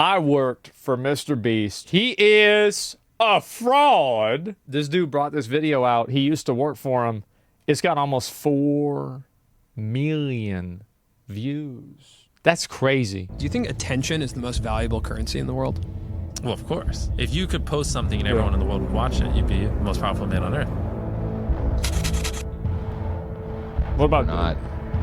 I worked for MrBeast. He is a fraud. This dude brought this video out. He used to work for him. It's got almost 4 million views. That's crazy. Do you think attention is the most valuable currency in the world? Well, of course. If you could post something and everyone in the world would watch it, you'd be the most powerful man on earth. What about not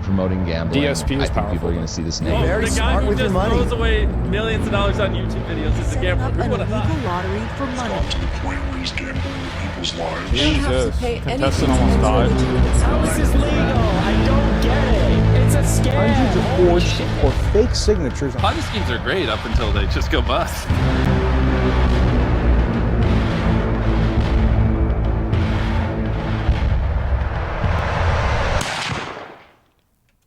promoting gambling? DSP is I think people are going to see this name. Very smart with your money. The guy who just throws away millions of dollars on YouTube videos is a gambler. Who would have thought? Lottery for money. To the point where he's gambling with people's lives. Jesus. Contestant almost died. How is this legal? I don't get it. It's a scam. Hundreds of forged or fake signatures. Ponzi schemes are great up until they just go bust.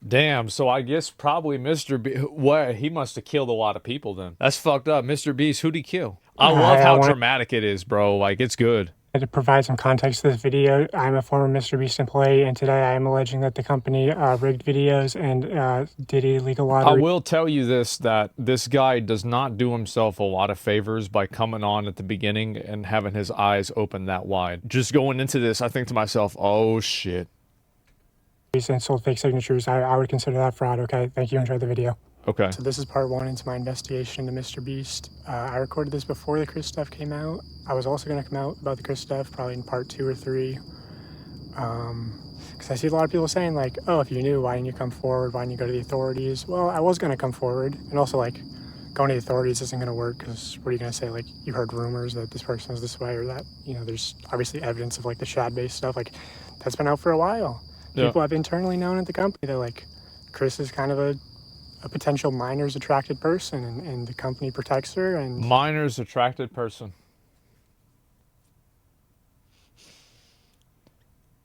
Damn, so I guess probably MrBeast. What? He must have killed a lot of people then. That's fucked up. MrBeast, who'd he kill? I love how dramatic it is, bro. Like, it's good. To provide some context to this video, I'm a former MrBeast employee, and today I am alleging that the company rigged videos and did illegal lottery. I will tell you this, that this guy does not do himself a lot of favors by coming on at the beginning and having his eyes open that wide. Just going into this, I think to myself, oh shit. And sold fake signatures. I would consider that fraud. Okay, thank you. Enjoy the video. Okay. So this is part 1 into my investigation into MrBeast. I recorded this before the Chris stuff came out. I was also going to come out about the Chris stuff probably in part 2 or 3. Because I see a lot of people saying like, oh, if you knew, why didn't you come forward? Why didn't you go to the authorities? Well, I was going to come forward. And also like going to the authorities isn't going to work because what are you going to say? Like you heard rumors that this person is this way or that, you know, there's obviously evidence of like the Shad-based stuff. Like that's been out for a while. People have internally known at the company that like Chris is kind of a potential minors attracted person and the company protects her. And minors attracted person.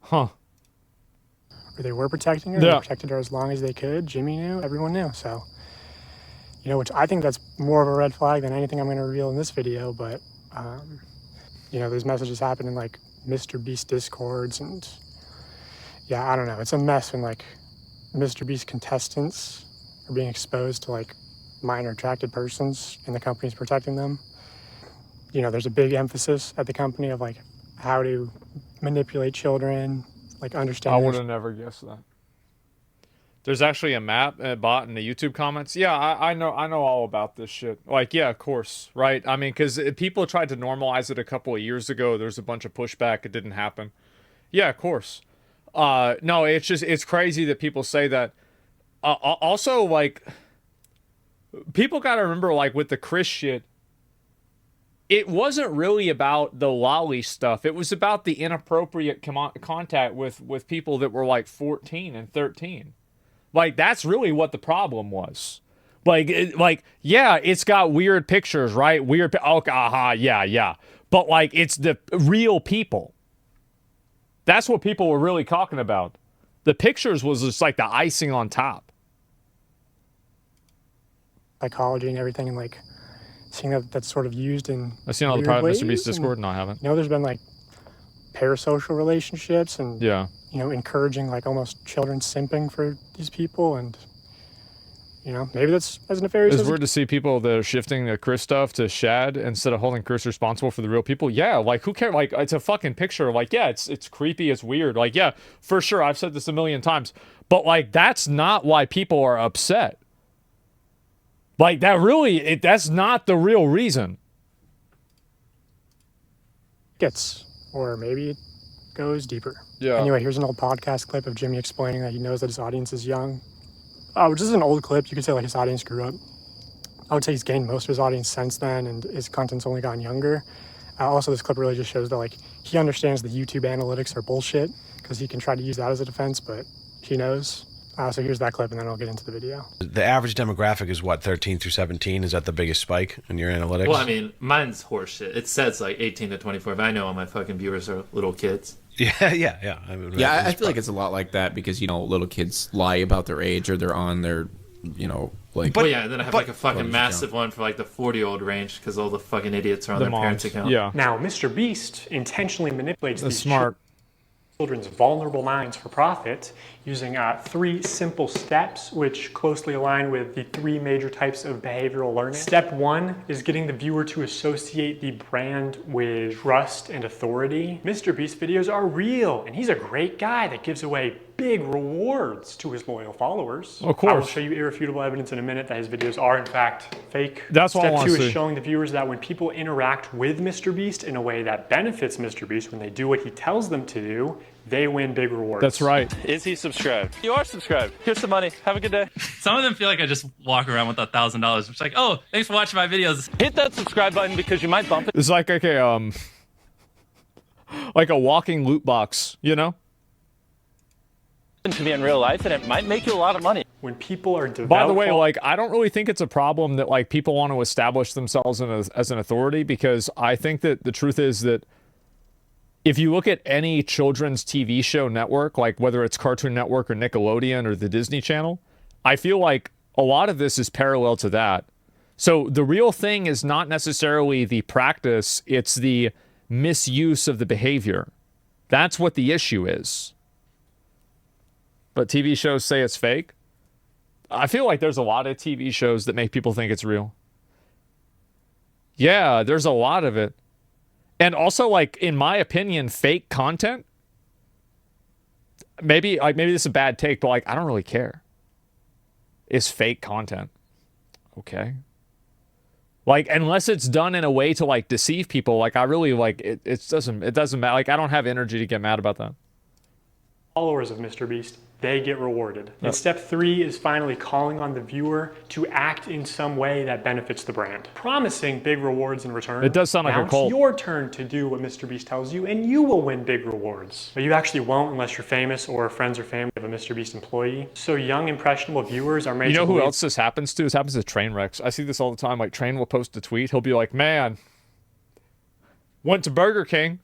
Huh. Or they were protecting her. They protected her as long as they could. Jimmy knew. Everyone knew. So, you know, which I think that's more of a red flag than anything I'm going to reveal in this video. But, you know, those messages happen in like MrBeast Discords and yeah, I don't know. It's a mess when like MrBeast contestants are being exposed to like minor attracted persons and the company's protecting them. You know, there's a big emphasis at the company of like how to manipulate children, like understand. I would have never guessed that. There's actually a map bot in the YouTube comments. Yeah, I know all about this shit. Like, yeah, of course, right? I mean, because people tried to normalize it a couple of years ago. There's a bunch of pushback. It didn't happen. Yeah, of course. No, it's crazy that people say that. Also, like, people got to remember, like, with the Chris shit, it wasn't really about the lolly stuff. It was about the inappropriate contact with people that were, like, 14 and 13. Like, that's really what the problem was. Like, yeah, it's got weird pictures, right? Weird, okay, yeah. But, like, it's the real people. That's what people were really talking about. The pictures was just like the icing on top. Psychology and everything, and like seeing that that's sort of used in. I've seen all the private MrBeast Discord. No, I haven't. You know, there's been like parasocial relationships and yeah, you know, encouraging like almost children simping for these people, and you know, maybe that's as nefarious. It's weird to see people that are shifting the Chris stuff to Shad instead of holding Chris responsible for the real people. Yeah, like who cares? Like it's a fucking picture. Like yeah, it's creepy, it's weird. Like yeah, for sure. I've said this a million times, but like that's not why people are upset. Like that really, that's not the real reason. Or maybe it goes deeper. Yeah. Anyway, here's an old podcast clip of Jimmy explaining that he knows that his audience is young. Which is an old clip. You could say like his audience grew up. I would say he's gained most of his audience since then, and his content's only gotten younger. Also, this clip really just shows that like he understands the YouTube analytics are bullshit because he can try to use that as a defense, but he knows. So here's that clip, and then I'll get into the video. The average demographic is what, 13 through 17? Is that the biggest spike in your analytics? Well, I mean, mine's horseshit. It says like 18 to 24, but I know all my fucking viewers are little kids. Yeah. I feel like it's a lot like that because, you know, little kids lie about their age or they're on their, you know, like... But yeah, and then I have like a fucking massive one for like the 40-year-old range because all the fucking idiots are on their parents' account. Yeah. Now, MrBeast intentionally manipulates That's these smart. children's vulnerable minds for profit using 3 simple steps which closely align with the 3 major types of behavioral learning. Step 1 is getting the viewer to associate the brand with trust and authority. MrBeast videos are real, and he's a great guy that gives away big rewards to his loyal followers. Of course. I will show you irrefutable evidence in a minute that his videos are in fact fake. That's what I Step want 2 to see. is showing the viewers that when people interact with MrBeast in a way that benefits MrBeast, when they do what he tells them to do, they win big rewards. That's right. Is he subscribed? You are subscribed. Here's some money. Have a good day. Some of them feel like I just walk around with $1,000. It's like, oh, thanks for watching my videos. Hit that subscribe button because you might bump it. It's like like a walking loot box, you know? To me in real life, and it might make you a lot of money. When people are developing. By the way, like, I don't really think it's a problem that, like, people want to establish themselves as an authority, because I think that the truth is that if you look at any children's TV show network, like whether it's Cartoon Network or Nickelodeon or the Disney Channel, I feel like a lot of this is parallel to that. So the real thing is not necessarily the practice, it's the misuse of the behavior. That's what the issue is. But TV shows say it's fake. I feel like there's a lot of TV shows that make people think it's real. Yeah, there's a lot of it. And also, like, in my opinion, fake content, maybe this is a bad take, but, like, I don't really care. It's fake content. Okay. Like, unless it's done in a way to, like, deceive people, like, I really, like, it doesn't matter. Like, I don't have energy to get mad about that. Followers of MrBeast, they get rewarded. And step 3 is finally calling on the viewer to act in some way that benefits the brand, promising big rewards in return. It does sound like a cult. It's your turn to do what MrBeast tells you, and you will win big rewards. But you actually won't unless you're famous or friends or family of a MrBeast employee. So young, impressionable viewers are made You know to who believe. else this happens to? This happens to Trainwrecks. I see this all the time. Like, Train will post a tweet. He'll be like, man, went to Burger King.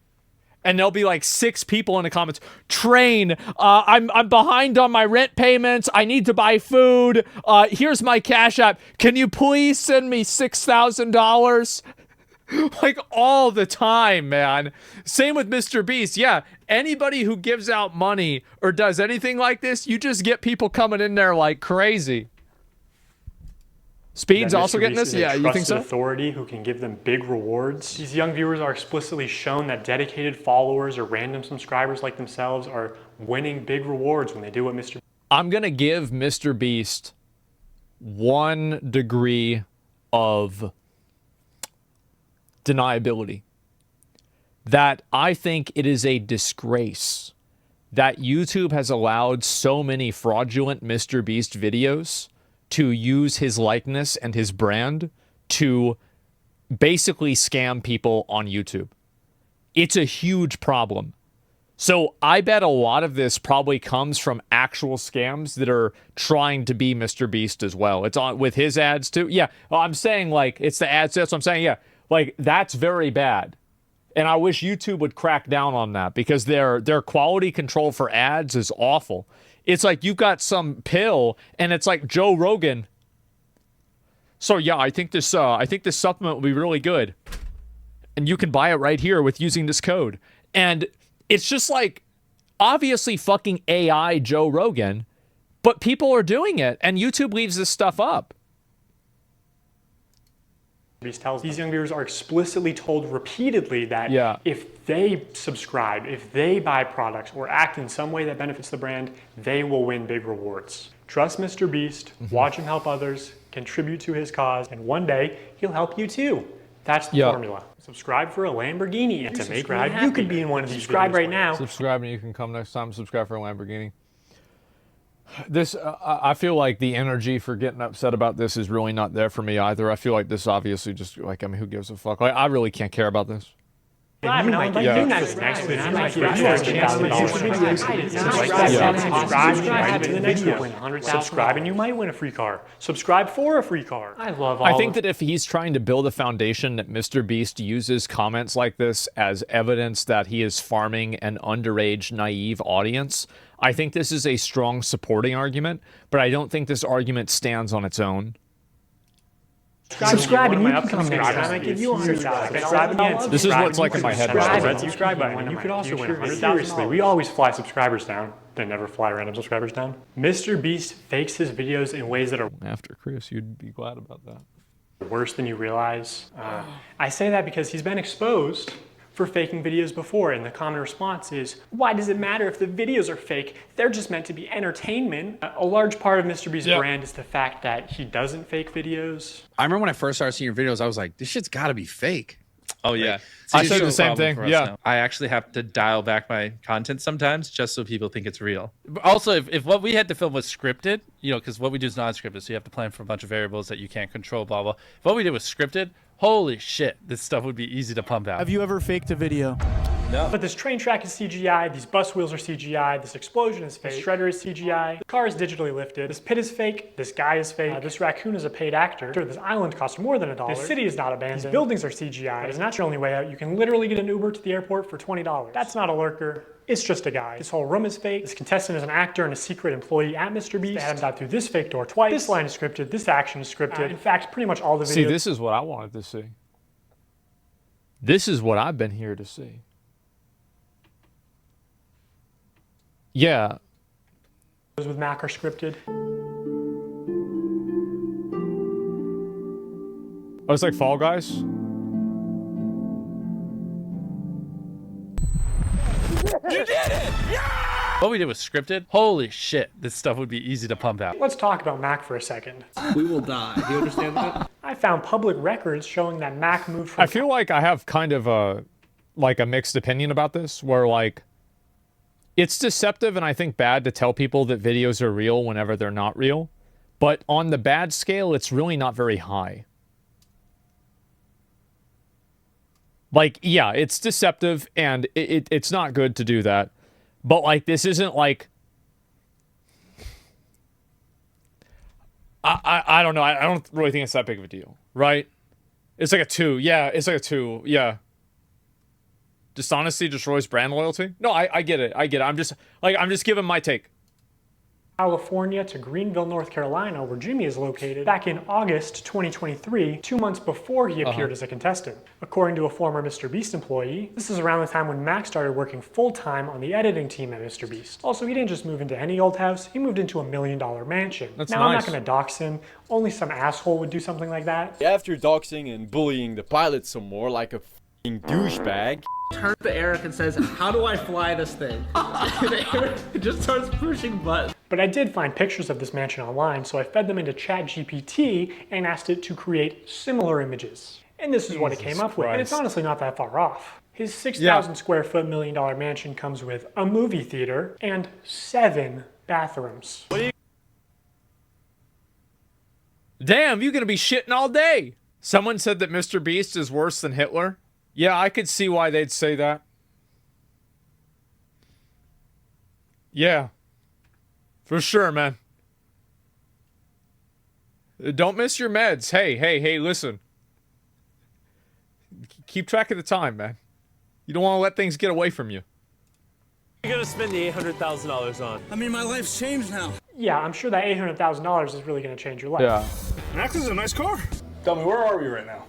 And there'll be like 6 people in the comments. Train, I'm behind on my rent payments. I need to buy food. Here's my Cash App. Can you please send me $6,000? Like, all the time, man. Same with MrBeast. Yeah, anybody who gives out money or does anything like this, you just get people coming in there like crazy. Speed's also getting this? Yeah, you think so? Authority who can give them big rewards. These young viewers are explicitly shown that dedicated followers or random subscribers like themselves are winning big rewards when they do what Mr. I'm going to give MrBeast 1 degree of deniability. That I think it is a disgrace that YouTube has allowed so many fraudulent MrBeast videos to use his likeness and his brand to basically scam people on YouTube. It's a huge problem. So I bet a lot of this probably comes from actual scams that are trying to be MrBeast as well. It's on with his ads too. Yeah, well, I'm saying, like, it's the ads. That's what I'm saying. Yeah, like, that's very bad. And I wish YouTube would crack down on that, because their quality control for ads is awful. It's like you've got some pill and it's like Joe Rogan. So yeah, I think this supplement will be really good. And you can buy it right here with using this code. And it's just like, obviously fucking AI Joe Rogan, but people are doing it and YouTube leaves this stuff up. These young viewers are explicitly told repeatedly that if they subscribe, if they buy products or act in some way that benefits the brand, they will win big rewards. Trust MrBeast, watch him help others, contribute to his cause, and one day he'll help you too. That's the formula. Subscribe for a Lamborghini, and to make me happy, you could be in one of these. Subscribe right now. Subscribe and you can come next time. Subscribe for a Lamborghini. This, I feel like the energy for getting upset about this is really not there for me either. I feel like this obviously just, like, I mean, who gives a fuck? Like, I really can't care about this. Subscribe and you might win a free car. Subscribe for a free car. I think that if he's trying to build a foundation that MrBeast uses comments like this as evidence that he is farming an underage, naive audience, I think this is a strong supporting argument, but I don't think this argument stands on its own. Subscribe and you can come next time. I give you $100. Subscribe again. This is what's like in my head right now. Subscribe button. You could also win $100,000. Seriously, we always fly subscribers down. They never fly random subscribers down. MrBeast fakes his videos in ways that are After Chris, you'd be glad about that. worse than you realize. I say that because he's been exposed for faking videos before, and the common response is, why does it matter if the videos are fake? They're just meant to be entertainment. A large part of MrBeast's brand is the fact that he doesn't fake videos. I remember when I first started seeing your videos, I was like, this shit's got to be fake. Oh yeah, I said the same thing. Yeah, I actually have to dial back my content sometimes just so people think it's real. But also, if what we had to film was scripted, you know, because what we do is non-scripted, so you have to plan for a bunch of variables that you can't control. Blah blah. If what we did was scripted, holy shit, this stuff would be easy to pump out. Have you ever faked a video? No. But this train track is CGI, these bus wheels are CGI, this explosion is fake, this shredder is CGI, the car is digitally lifted, this pit is fake, this guy is fake, this raccoon is a paid actor, this island costs more than $1, this city is not abandoned, these buildings are CGI, but it's not your only way out. You can literally get an Uber to the airport for $20. That's not a lurker. It's just a guy. This whole room is fake. This contestant is an actor and a secret employee at MrBeast. They had him dive through this fake door twice. This line is scripted. This action is scripted. In fact, pretty much all the videos. See, this is what I wanted to see. This is what I've been here to see. Yeah. With Mac are scripted. Oh, it's like Fall Guys? You did it! Yeah! What we did was scripted. Holy shit, this stuff would be easy to pump out. Let's talk about Mac for a second. We will die. Do you understand that? I found public records showing that Mac moved from... I feel like I have kind of a mixed opinion about this, where like it's deceptive and I think bad to tell people that videos are real whenever they're not real. But on the bad scale, it's really not very high. Like, yeah, it's deceptive and it's not good to do that. But like, this isn't like... I don't know. I don't really think it's that big of a deal, right? It's like a 2. Yeah, it's like a 2. Yeah. Dishonesty destroys brand loyalty? No, I get it. I get it. I'm just giving my take. California to Greenville, North Carolina, where Jimmy is located, back in August 2023, 2 months before he appeared as a contestant. According to a former MrBeast employee, this is around the time when Mac started working full-time on the editing team at MrBeast. Also, he didn't just move into any old house, he moved into $1 million mansion. That's now, nice. I'm not gonna dox him, only some asshole would do something like that. After doxing and bullying the pilot some more like a f***ing douchebag, Turns to Eric and says, how do I fly this thing? And Eric just starts pushing buttons. But I did find pictures of this mansion online, so I fed them into ChatGPT and asked it to create similar images. And this is what it came up with, and it's honestly not that far off. His 6,000 square foot $1 million mansion comes with a movie theater and 7 bathrooms. Damn, you're gonna be shitting all day. Someone said that MrBeast is worse than Hitler. Yeah, I could see why they'd say that. Yeah. For sure, man. Don't miss your meds. Hey, listen. Keep track of the time, man. You don't want to let things get away from you. what are you gonna spend the $800,000 on? I mean, my life's changed now. Yeah, I'm sure that $800,000 is really going to change your life. Yeah. Max is a nice car. Tell me, where are we right now?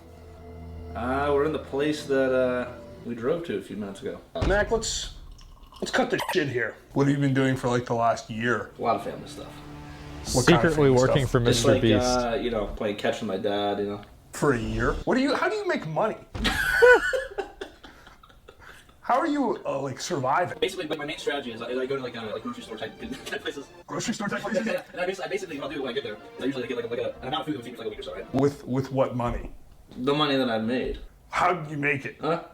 We're in the place that we drove to a few minutes ago. Mac, let's cut the shit here. What have you been doing for like the last year? A lot of family stuff. What kind of Secretly family working stuff? for Just like, MrBeast. you know, playing catch with my dad, you know. For a year? How do you make money? How are you like surviving? Basically, my main strategy is I go to like grocery store type places. Grocery store type places? And I basically what I'll do when I get there, I usually get like an amount of food that feeds me for like a week or so, right? With what money? The money that I've made. How did you make it? Huh?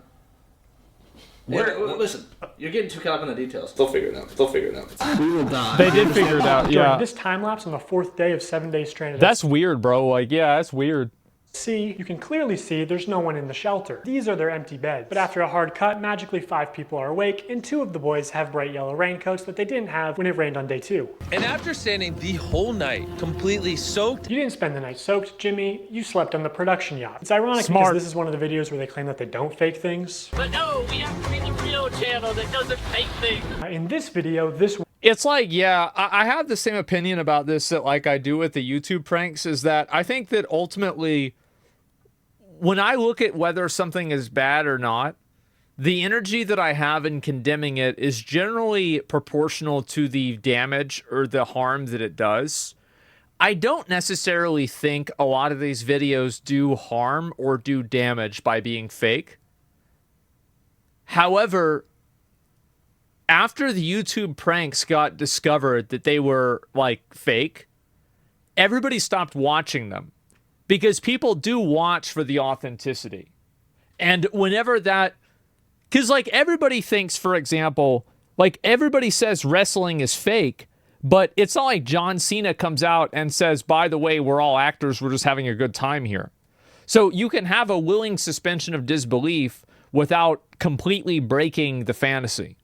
Listen, you're getting too caught up in the details. They'll figure it out. We will die. They did figure it out, yeah. During this time lapse on the 4th day of 7 days stranded. That's weird, bro. Like, yeah, that's weird. You can clearly see there's no one in the shelter. These are their empty beds. But after a hard cut, magically 5 people are awake, and 2 of the boys have bright yellow raincoats that they didn't have when it rained on day 2. And after standing the whole night, completely soaked. You didn't spend the night soaked, Jimmy. You slept on the production yacht. It's ironic Smart. because this is one of the videos where they claim that they don't fake things. But no, we have to be the real channel that doesn't fake things. In this video, this It's like, yeah, I have the same opinion about this that like I do with the YouTube pranks, is that I think that ultimately when I look at whether something is bad or not, the energy that I have in condemning it is generally proportional to the damage or the harm that it does. I don't necessarily think a lot of these videos do harm or do damage by being fake. However, after the YouTube pranks got discovered that they were like fake, everybody stopped watching them because people do watch for the authenticity. And whenever that, because like everybody thinks, for example, like everybody says wrestling is fake, but it's not like John Cena comes out and says, by the way, we're all actors, we're just having a good time here. So you can have a willing suspension of disbelief without completely breaking the fantasy.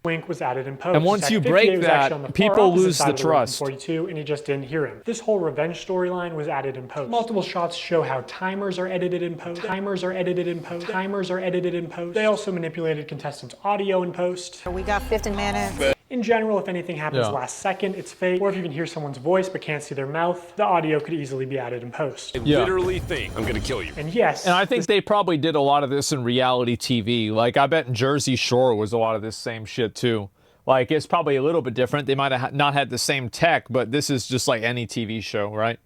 Wink was added in post. And once you break that, people lose the trust. 42, and he just didn't hear him. This whole revenge storyline was added in post. Multiple shots show how timers are edited in post. Timers are edited in post. Timers are edited in post. They also manipulated contestants' audio in post. We got 15 minutes. In general, if anything happens last second, it's fake. Or if you can hear someone's voice but can't see their mouth, the audio could easily be added in post. I literally think I'm gonna kill you. And yes. And I think they probably did a lot of this in reality TV. Like, I bet in Jersey Shore was a lot of this same shit too. Like, it's probably a little bit different. They might have not had the same tech, but this is just like any TV show, right?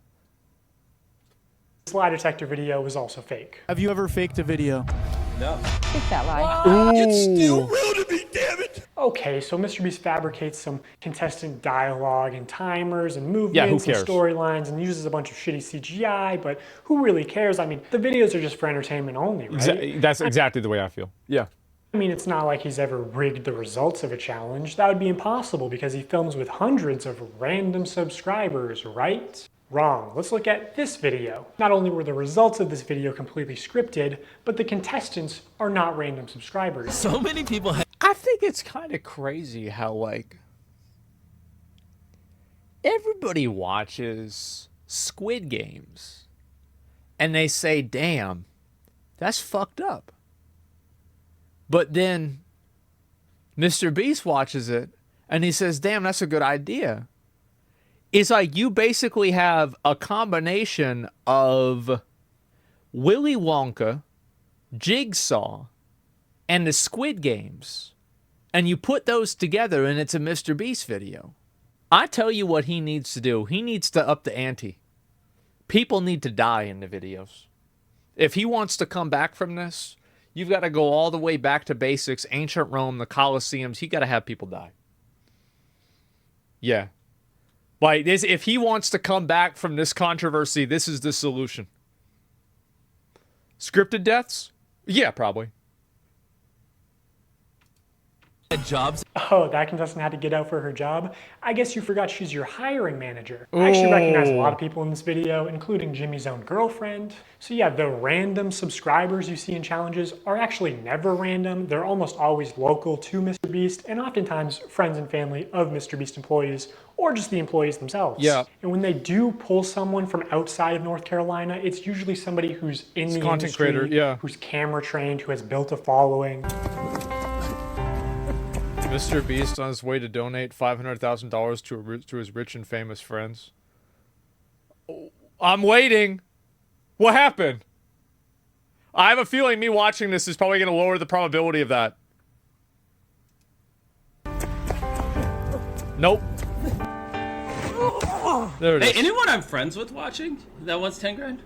This lie detector video was also fake. Have you ever faked a video? No. It's that lie. It's still real to me, damn it! Okay, so MrBeast fabricates some contestant dialogue and timers and movements and storylines and uses a bunch of shitty CGI, but who really cares? I mean, the videos are just for entertainment only, right? That's exactly the way I feel. Yeah. I mean, it's not like he's ever rigged the results of a challenge. That would be impossible because he films with hundreds of random subscribers, right? Wrong. Let's look at this video. Not only were the results of this video completely scripted, but the contestants are not random subscribers. So many people I think it's kind of crazy how, like, everybody watches Squid Games and they say, damn, that's fucked up. But then MrBeast watches it and he says, damn, that's a good idea. It's like you basically have a combination of Willy Wonka, Jigsaw, and the Squid Games. And you put those together and it's a MrBeast video. I tell you what he needs to do. He needs to up the ante. People need to die in the videos. If he wants to come back from this, you've got to go all the way back to basics, ancient Rome, the Colosseums. You got to have people die. Yeah. Like, this, if he wants to come back from this controversy, this is the solution. Scripted deaths? Yeah, probably. Jobs. Oh, that contestant had to get out for her job? I guess you forgot she's your hiring manager. I actually recognize a lot of people in this video, including Jimmy's own girlfriend. So yeah, the random subscribers you see in challenges are actually never random. They're almost always local to MrBeast, and oftentimes friends and family of MrBeast employees, or just the employees themselves. Yeah. And when they do pull someone from outside of North Carolina, it's usually somebody who's in the content industry, creator, yeah, who's camera trained, who has built a following. MrBeast on his way to donate $500,000 to his rich and famous friends. I'm waiting. What happened? I have a feeling me watching this is probably going to lower the probability of that. Nope. There it is. Hey, anyone I'm friends with watching that wants 10 grand?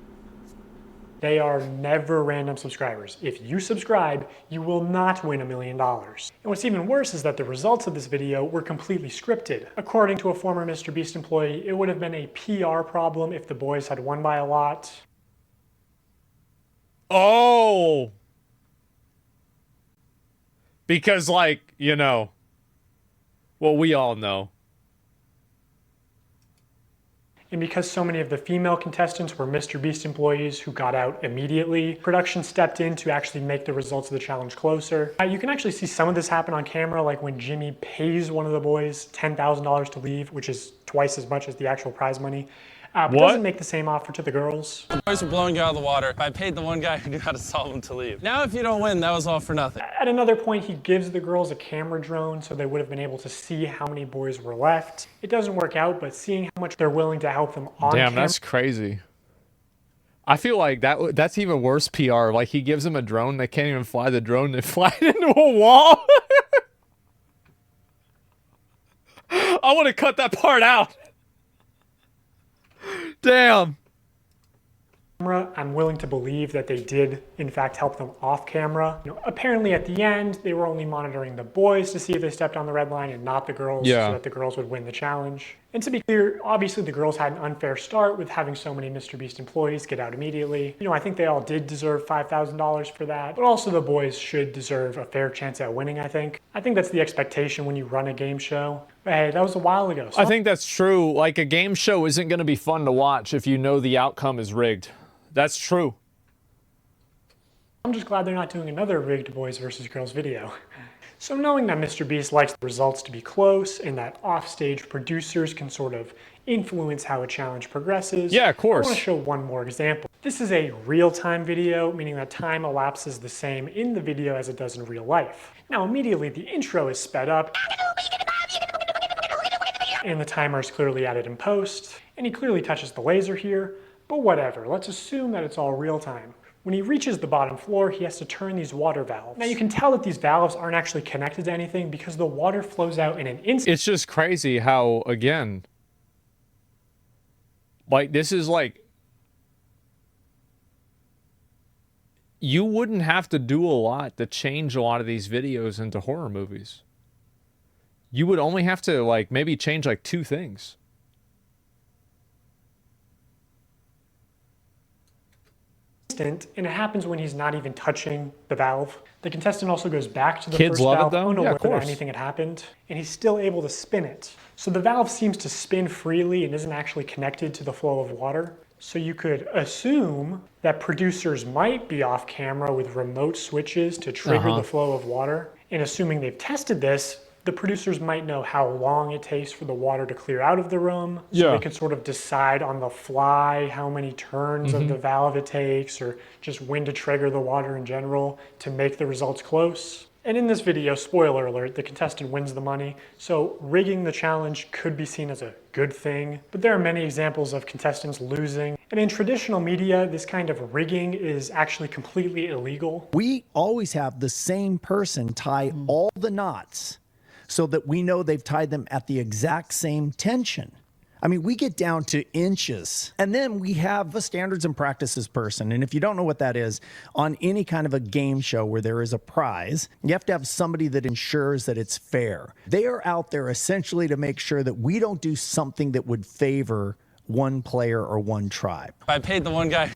They are never random subscribers. If you subscribe, you will not win $1 million. And what's even worse is that the results of this video were completely scripted. According to a former MrBeast employee, it would have been a PR problem if the boys had won by a lot. Oh! Because, like, you know, well, we all know. And because so many of the female contestants were MrBeast employees who got out immediately, production stepped in to actually make the results of the challenge closer. You can actually see some of this happen on camera, like when Jimmy pays one of the boys $10,000 to leave, which is twice as much as the actual prize money. But doesn't make the same offer to the girls. The boys were blowing you out of the water. I paid the one guy who knew how to solve them to leave. Now if you don't win, that was all for nothing. At another point, he gives the girls a camera drone so they would have been able to see how many boys were left. It doesn't work out, but seeing how much they're willing to help them on camera. Damn, that's crazy. I feel like that's even worse PR. Like, he gives them a drone, they can't even fly the drone, they fly it into a wall. I want to cut that part out. Damn. I'm willing to believe that they did, in fact, help them off camera. You know, apparently at the end, they were only monitoring the boys to see if they stepped on the red line and not the girls, so that the girls would win the challenge. And to be clear, obviously the girls had an unfair start with having so many MrBeast employees get out immediately. You know, I think they all did deserve $5,000 for that, but also the boys should deserve a fair chance at winning, I think. I think that's the expectation when you run a game show. But hey, that was a while ago. So I think that's true. Like, a game show isn't going to be fun to watch if you know the outcome is rigged. That's true. I'm just glad they're not doing another rigged boys versus girls video. So knowing that MrBeast likes the results to be close and that offstage producers can sort of influence how a challenge progresses, yeah, of course. I want to show one more example. This is a real-time video, meaning that time elapses the same in the video as it does in real life. Now immediately the intro is sped up, and the timer is clearly added in post, and he clearly touches the laser here. But whatever, let's assume that it's all real time. When he reaches the bottom floor, he has to turn these water valves. Now you can tell that these valves aren't actually connected to anything because the water flows out in an instant. It's just crazy how, again, like, this is like, you wouldn't have to do a lot to change a lot of these videos into horror movies. You would only have to, like, maybe change like 2 things. And it happens when he's not even touching the valve. The contestant also goes back to the Kids first love valve, it though? Yeah, of whether course. anything had happened, and he's still able to spin it. So the valve seems to spin freely and isn't actually connected to the flow of water. So you could assume that producers might be off camera with remote switches to trigger the flow of water. And assuming they've tested this, the producers might know how long it takes for the water to clear out of the room. So they can sort of decide on the fly how many turns of the valve it takes, or just when to trigger the water in general to make the results close. And in this video, spoiler alert, the contestant wins the money. So rigging the challenge could be seen as a good thing, but there are many examples of contestants losing. And in traditional media, this kind of rigging is actually completely illegal. We always have the same person tie all the knots so that we know they've tied them at the exact same tension. I mean, we get down to inches. And then we have a standards and practices person. And if you don't know what that is, on any kind of a game show where there is a prize, you have to have somebody that ensures that it's fair. They are out there essentially to make sure that we don't do something that would favor one player or one tribe. I paid the one guy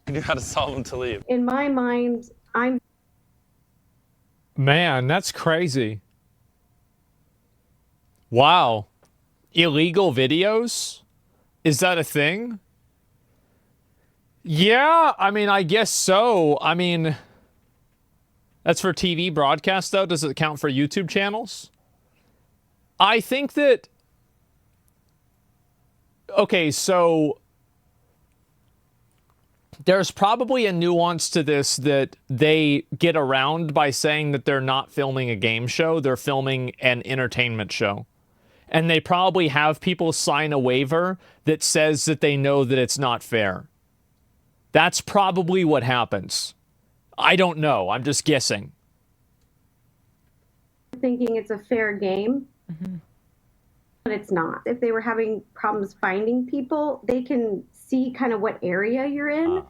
who knew how to solve them to leave. In my mind, Man, that's crazy. Wow. Illegal videos? Is that a thing? Yeah, I mean, I guess so. I mean, that's for TV broadcast, though. Does it count for YouTube channels? I think that... Okay, so... There's probably a nuance to this that they get around by saying that they're not filming a game show. They're filming an entertainment show. And they probably have people sign a waiver that says that they know that it's not fair. That's probably what happens. I don't know. I'm just guessing. thinking it's a fair game, but it's not. If they were having problems finding people, they can see kind of what area you're in.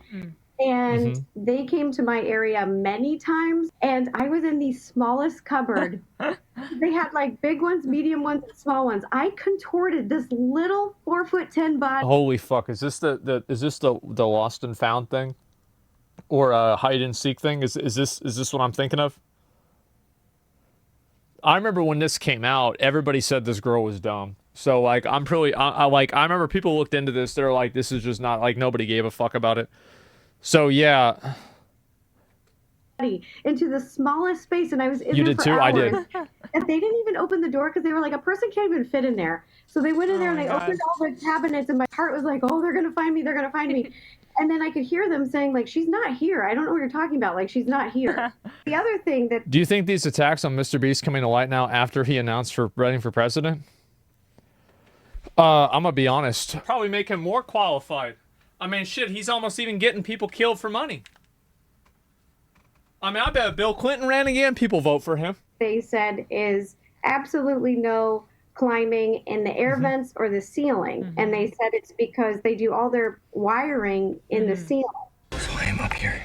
And they came to my area many times, and I was in the smallest cupboard. They had like big ones, medium ones, and small ones. I contorted this little 4'10" body. Holy fuck! Is this the lost and found thing, or a hide and seek thing? Is this what I'm thinking of? I remember when this came out, everybody said this girl was dumb. So like I remember people looked into this. They're like, this is just not, like, nobody gave a fuck about it. So yeah. Into the smallest space, and I was in You there did for too? hours. I did. And they didn't even open the door because they were like, a person can't even fit in there. So they went in there and they opened all the cabinets, and my heart was like, oh, they're gonna find me, they're gonna find me. And then I could hear them saying, like, she's not here. I don't know what you're talking about. Like, she's not here. The other thing that... Do you think these attacks on MrBeast coming to light now after he announced for running for president? I'm gonna be honest. Probably make him more qualified. I mean, shit, he's almost even getting people killed for money. I mean, I bet if Bill Clinton ran again, people vote for him. They said is absolutely no climbing in the air vents or the ceiling. And they said it's because they do all their wiring in the ceiling. So I am up here.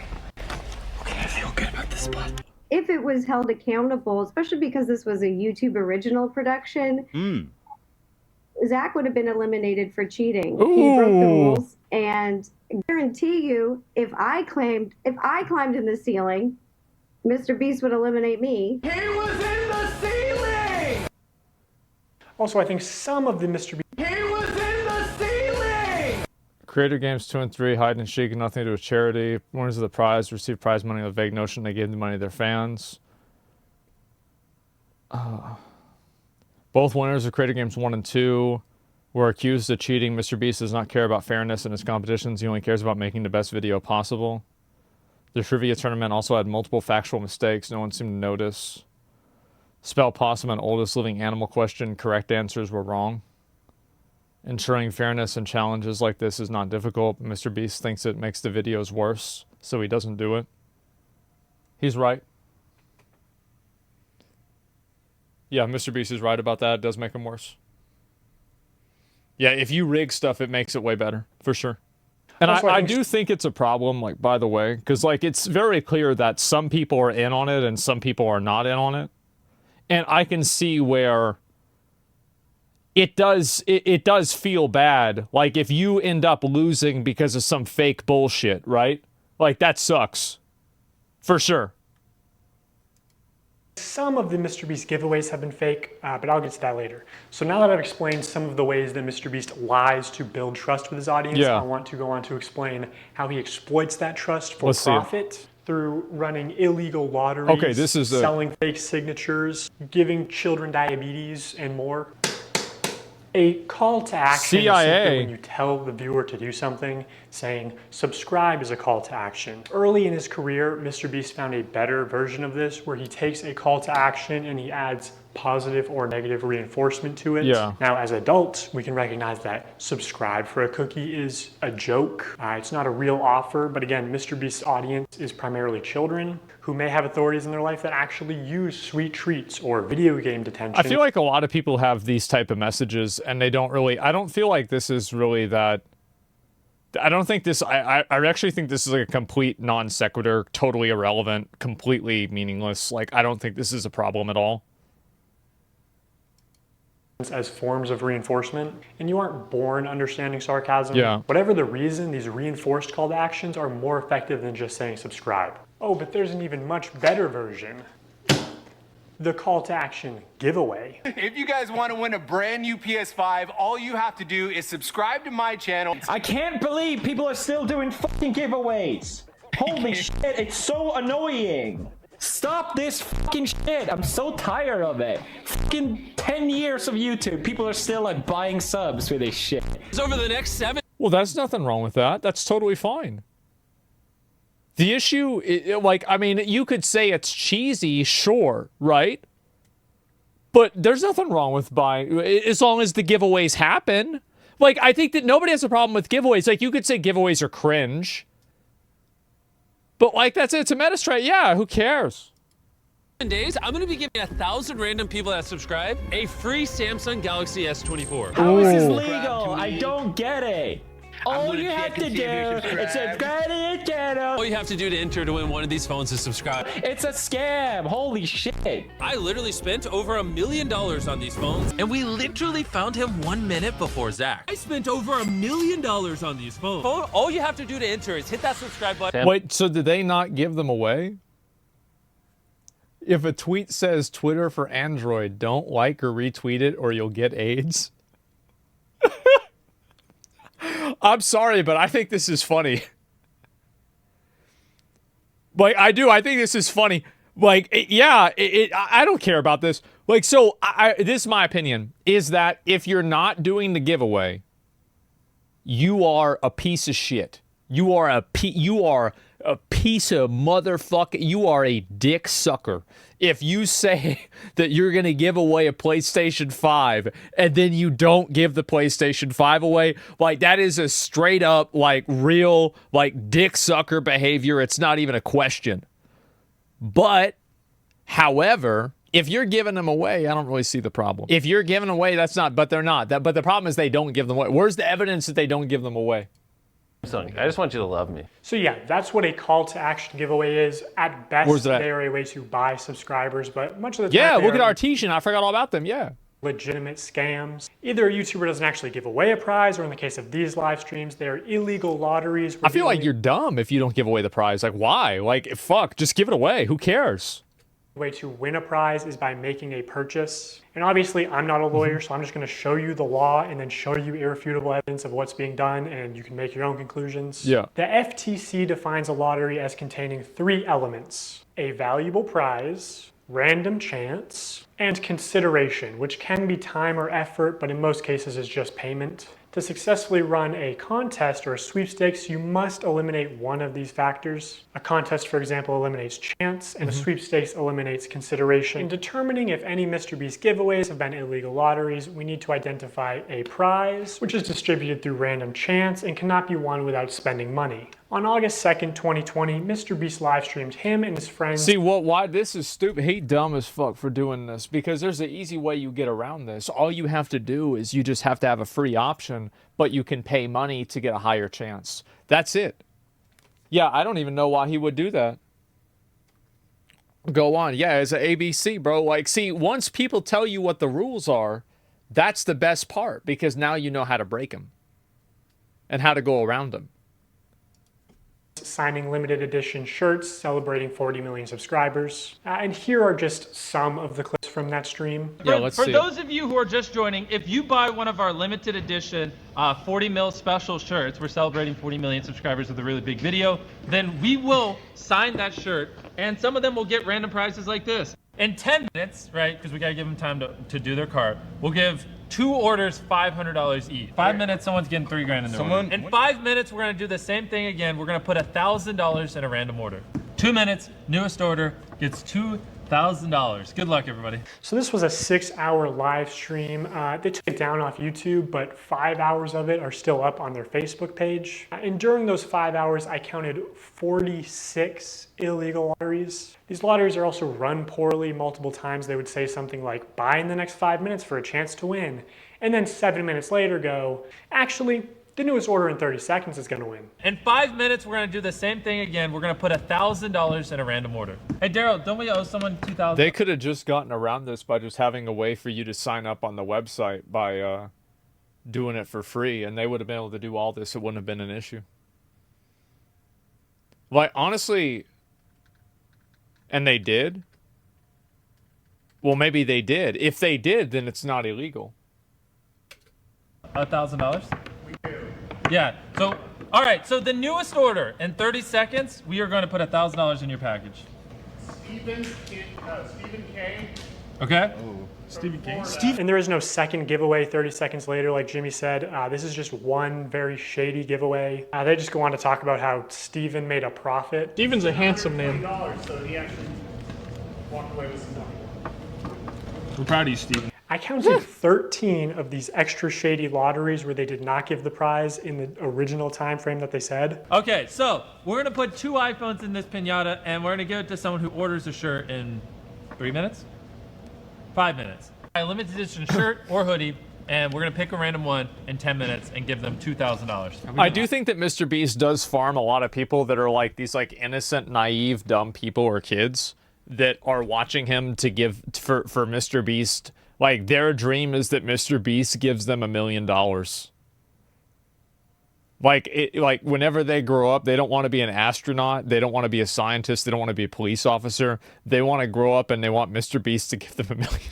Okay, I feel good about this spot. If it was held accountable, especially because this was a YouTube original production, Zach would have been eliminated for cheating. He broke the rules. And I guarantee you, if I climbed in the ceiling, MrBeast would eliminate me. He was in the ceiling! Also, I think some of the MrBeast. He was in the ceiling! Creator Games 2 and 3, hide and seek, nothing to do with charity. Winners of the prize receive prize money with a vague notion they gave the money to their fans. Both winners of Creator Games 1 and 2 were accused of cheating. MrBeast does not care about fairness in his competitions. He only cares about making the best video possible. The trivia tournament also had multiple factual mistakes. No one seemed to notice. Spell possum and oldest living animal question. Correct answers were wrong. Ensuring fairness in challenges like this is not difficult. MrBeast thinks it makes the videos worse, so he doesn't do it. He's right. Yeah, MrBeast is right about that. It does make them worse. Yeah, if you rig stuff, it makes it way better, for sure. And I do think it's a problem, like, by the way, because, like, it's very clear that some people are in on it and some people are not in on it. And I can see where it does feel bad. Like, if you end up losing because of some fake bullshit, right? Like, that sucks. For sure. Some of the MrBeast giveaways have been fake, but I'll get to that later. So now that I've explained some of the ways that MrBeast lies to build trust with his audience, I want to go on to explain how he exploits that trust for profit through running illegal lotteries, selling fake signatures, giving children diabetes, and more. A call to action is simply when you tell the viewer to do something, saying subscribe is a call to action. Early in his career, MrBeast found a better version of this where he takes a call to action and he adds positive or negative reinforcement to it. Yeah. Now, as adults, we can recognize that subscribe for a cookie is a joke. It's not a real offer, but again, MrBeast's audience is primarily children who may have authorities in their life that actually use sweet treats or video game detention. I feel like a lot of people have these type of messages and they don't really, I don't feel like this is really that, I don't think this, I actually think this is like a complete non sequitur, totally irrelevant, completely meaningless. Like, I don't think this is a problem at all. As forms of reinforcement, and you aren't born understanding sarcasm. Yeah. Whatever the reason, these reinforced call to actions are more effective than just saying subscribe. Oh, but there's an even much better version. The call to action giveaway. If you guys want to win a brand new PS5, all you have to do is subscribe to my channel. I can't believe people are still doing fucking giveaways. Holy shit, it's so annoying. Stop this fucking shit. I'm so tired of it. Fucking 10 years of YouTube, people are still like buying subs for this shit. Over the next 7. Well, there's nothing wrong with that. That's totally fine. The issue, like, I mean, you could say it's cheesy, sure, right? But there's nothing wrong with buying, as long as the giveaways happen. Like, I think that nobody has a problem with giveaways. Like, you could say giveaways are cringe. But, like, it's a meta strat. Yeah, who cares? Days, I'm going to be giving 1,000 random people that subscribe a free Samsung Galaxy S24. How is this legal? I don't get it. All you have to do is subscribe to the channel. All you have to do to enter to win one of these phones is subscribe. It's a scam. Holy shit. I literally spent over $1 million on these phones, and we literally found him 1 minute before Zach. I spent over $1 million on these phones. All you have to do to enter is hit that subscribe button. Wait, so did they not give them away? If a tweet says Twitter for Android, don't like or retweet it or you'll get AIDS. I'm sorry, but I think this is funny. Like, I do. I think this is funny. Like, I don't care about this. Like, so, this is my opinion, is that if you're not doing the giveaway, you are a piece of shit. You are a piece of motherfucker. You are a dick sucker. If you say that you're going to give away a PlayStation 5 and then you don't give the PlayStation 5 away, like that is a straight up, like real, like dick sucker behavior. It's not even a question. But, however, if you're giving them away, I don't really see the problem. If you're giving away, that's not, but they're not. But the problem is they don't give them away. Where's the evidence that they don't give them away? I just want you to love me. So yeah, that's what a call to action giveaway is. At best, they are a way to buy subscribers, but much of the time, yeah, look at Artesian. I forgot all about them. Yeah, legitimate scams. Either a YouTuber doesn't actually give away a prize, or in the case of these live streams, they're illegal lotteries. I feel like you're dumb if you don't give away the prize. Like, why? Like, fuck, just give it away. Who cares? The way to win a prize is by making a purchase. And obviously, I'm not a lawyer, so I'm just going to show you the law and then show you irrefutable evidence of what's being done, and you can make your own conclusions. Yeah. The FTC defines a lottery as containing 3 elements: a valuable prize, random chance, and consideration, which can be time or effort, but in most cases is just payment. To successfully run a contest or a sweepstakes, you must eliminate one of these factors. A contest, for example, eliminates chance, and a sweepstakes eliminates consideration. In determining if any MrBeast giveaways have been illegal lotteries, we need to identify a prize, which is distributed through random chance and cannot be won without spending money. On August 2nd, 2020, MrBeast live streamed him and his friends. See, why this is stupid. He dumb as fuck for doing this, because there's an easy way you get around this. All you have to do is you just have to have a free option, but you can pay money to get a higher chance. That's it. Yeah, I don't even know why he would do that. Go on. Yeah, it's an ABC, bro. Like, see, once people tell you what the rules are, that's the best part, because now you know how to break them and how to go around them. Signing limited edition shirts celebrating 40 million subscribers. And here are just some of the clips from that stream. Yeah, let's see. For those of you who are just joining, if you buy one of our limited edition 40 mil special shirts, we're celebrating 40 million subscribers with a really big video, then we will sign that shirt, and some of them will get random prizes like this. In 10 minutes, right, because we got to give them time to do their cart, we'll give 2 orders $500 each. 5 minutes, someone's getting $3 grand in their order. In 5 minutes, we're going to do the same thing again. We're going to put $1,000 in a random order. 2 minutes, newest order gets $2,000. Good luck, everybody. So this was a 6-hour live stream. They took it down off YouTube, but 5 hours of it are still up on their Facebook page. And during those 5 hours, I counted 46 illegal lotteries. These lotteries are also run poorly. Multiple times they would say something like, buy in the next 5 minutes for a chance to win. And then 7 minutes later go, actually, the newest order in 30 seconds is going to win. In 5 minutes, we're going to do the same thing again. We're going to put $1,000 in a random order. Hey, Daryl, don't we owe someone $2,000? They could have just gotten around this by just having a way for you to sign up on the website by doing it for free, and they would have been able to do all this. It wouldn't have been an issue. Like, honestly, and they did? Well, maybe they did. If they did, then it's not illegal. $1,000? Yeah, so, all right, so the newest order, in 30 seconds, we are going to put $1,000 in your package. Stephen K. Okay. Oh, Stephen King. And there is no second giveaway 30 seconds later, like Jimmy said. This is just one very shady giveaway. They just go on to talk about how Stephen made a profit. Stephen's a handsome name. So he actually walked away with some money. I'm proud of you, Stephen. I counted 13 of these extra shady lotteries where they did not give the prize in the original time frame that they said. Okay, so we're going to put 2 iPhones in this piñata, and we're going to give it to someone who orders a shirt in 3 minutes? 5 minutes. A limited edition shirt or hoodie, and we're going to pick a random one in 10 minutes and give them $2,000. I do think that MrBeast does farm a lot of people that are like these like innocent, naive, dumb people or kids that are watching him to give for MrBeast. Like, their dream is that MrBeast gives them $1 million. Like, whenever they grow up, they don't want to be an astronaut. They don't want to be a scientist. They don't want to be a police officer. They want to grow up and they want MrBeast to give them $1 million.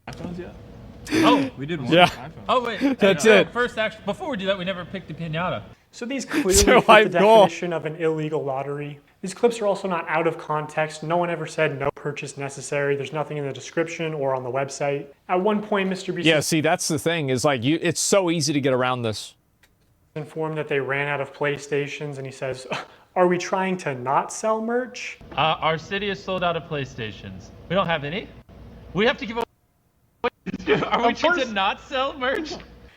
iPhones yet? Oh, we did one. Yeah. iPhone. Oh, wait. That's it. First, actually, before we do that, we never picked a piñata. So these clearly fit the definition of an illegal lottery. These clips are also not out of context. No one ever said no purchase necessary. There's nothing in the description or on the website. At one point, MrBeast... Yeah, see, that's the thing, is like, it's so easy to get around this. informed that they ran out of PlayStations, and he says, "Are we trying to not sell merch?" Our city is sold out of PlayStations. We don't have any. We have to give away. Are we trying to not sell merch?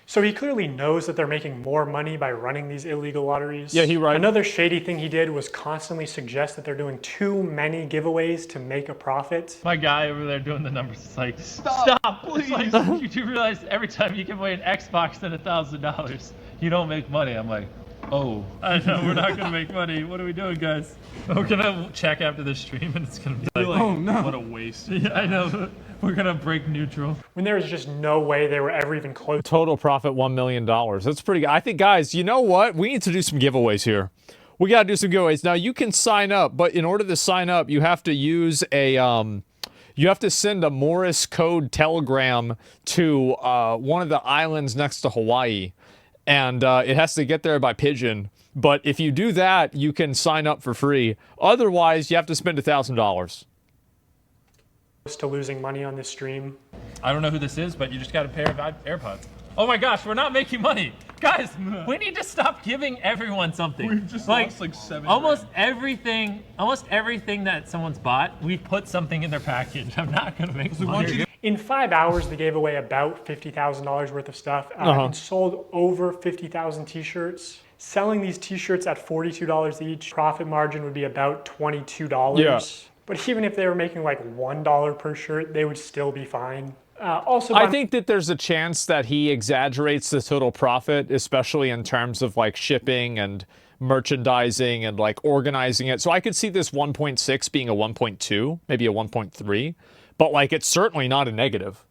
So he clearly knows that they're making more money by running these illegal lotteries. Yeah, he right. Another shady thing he did was constantly suggest that they're doing too many giveaways to make a profit. My guy over there doing the numbers is like, stop, please. It's like, you do realize every time you give away an Xbox and $1,000, you don't make money. I'm like, oh, I know we're not gonna make money. What are we doing, guys? We're gonna check after the stream and it's gonna be like, oh no, what a waste. Yeah, I know. We're gonna break neutral. When there was just no way they were ever even close. Total profit $1 million. That's pretty good. I think, guys, you know what? We need to do some giveaways here. We gotta do some giveaways. Now you can sign up, but in order to sign up, you have to use a you have to send a Morse code telegram to one of the islands next to Hawaii, and it has to get there by pigeon. But if you do that, you can sign up for free. Otherwise, you have to spend $1,000. To losing money on this stream. I don't know who this is, but you just got a pair of AirPods. Oh my gosh, we're not making money. Guys, we need to stop giving everyone something. We've just lost like 7 almost everything that someone's bought, we've put something in their package. I'm not gonna make money. In 5 hours, they gave away about $50,000 worth of stuff and sold over 50,000 t-shirts. Selling these t-shirts at $42 each, profit margin would be about $22. Yeah. But even if they were making like $1 per shirt, they would still be fine. Also, I think that there's a chance that he exaggerates the total profit, especially in terms of like shipping and merchandising and like organizing it. So I could see this 1.6 being a 1.2, maybe a 1.3, but like it's certainly not a negative.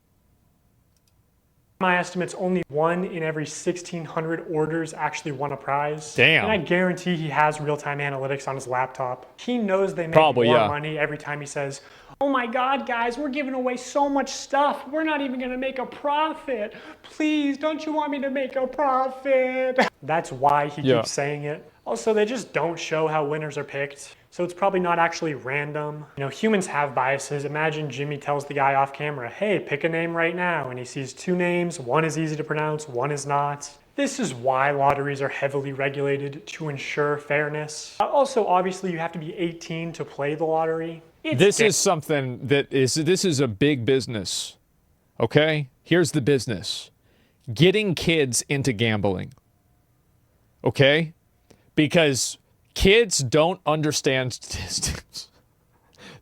My estimate's only 1 in every 1,600 orders actually won a prize. Damn. And I guarantee he has real-time analytics on his laptop. He knows they make Probably, more yeah. money every time he says, "Oh my God, guys, we're giving away so much stuff. We're not even gonna make a profit. Please, don't you want me to make a profit?" That's why he keeps saying it. Also, they just don't show how winners are picked. So it's probably not actually random. You know, humans have biases. Imagine Jimmy tells the guy off camera, "Hey, pick a name right now." And he sees 2 names. One is easy to pronounce, one is not. This is why lotteries are heavily regulated, to ensure fairness. Also, obviously, you have to be 18 to play the lottery. This is something that this is a big business. Okay? Here's the business. Getting kids into gambling. Okay? Because kids don't understand statistics.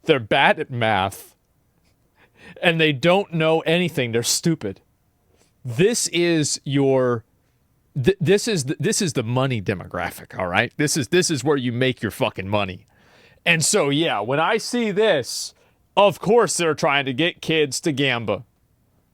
They're bad at math. And they don't know anything. They're stupid. This is your this is the money demographic, all right? This is where you make your fucking money. And so yeah, when I see this, of course they're trying to get kids to gamble.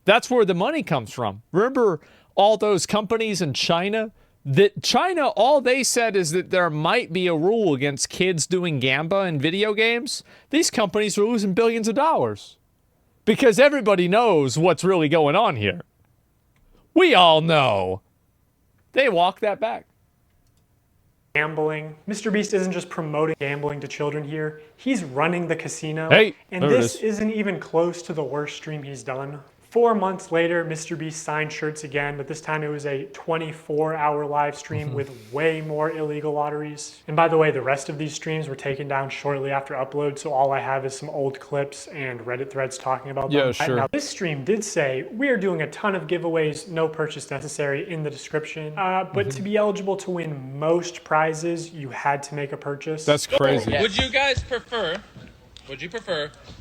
That's where the money comes from. Remember all those companies in China? That China, all they said is that there might be a rule against kids doing gamba in video games. These companies are losing billions of dollars because everybody knows what's really going on here. We all know. They walk that back. Gambling. MrBeast isn't just promoting gambling to children here. He's running the casino. Hey, and this isn't even close to the worst stream he's done. 4 months later, MrBeast signed shirts again, but this time it was a 24-hour live stream with way more illegal lotteries. And by the way, the rest of these streams were taken down shortly after upload, so all I have is some old clips and Reddit threads talking about them. Yeah, sure. Now, this stream did say, "We are doing a ton of giveaways, no purchase necessary," in the description. But to be eligible to win most prizes, you had to make a purchase. That's crazy. Would you guys prefer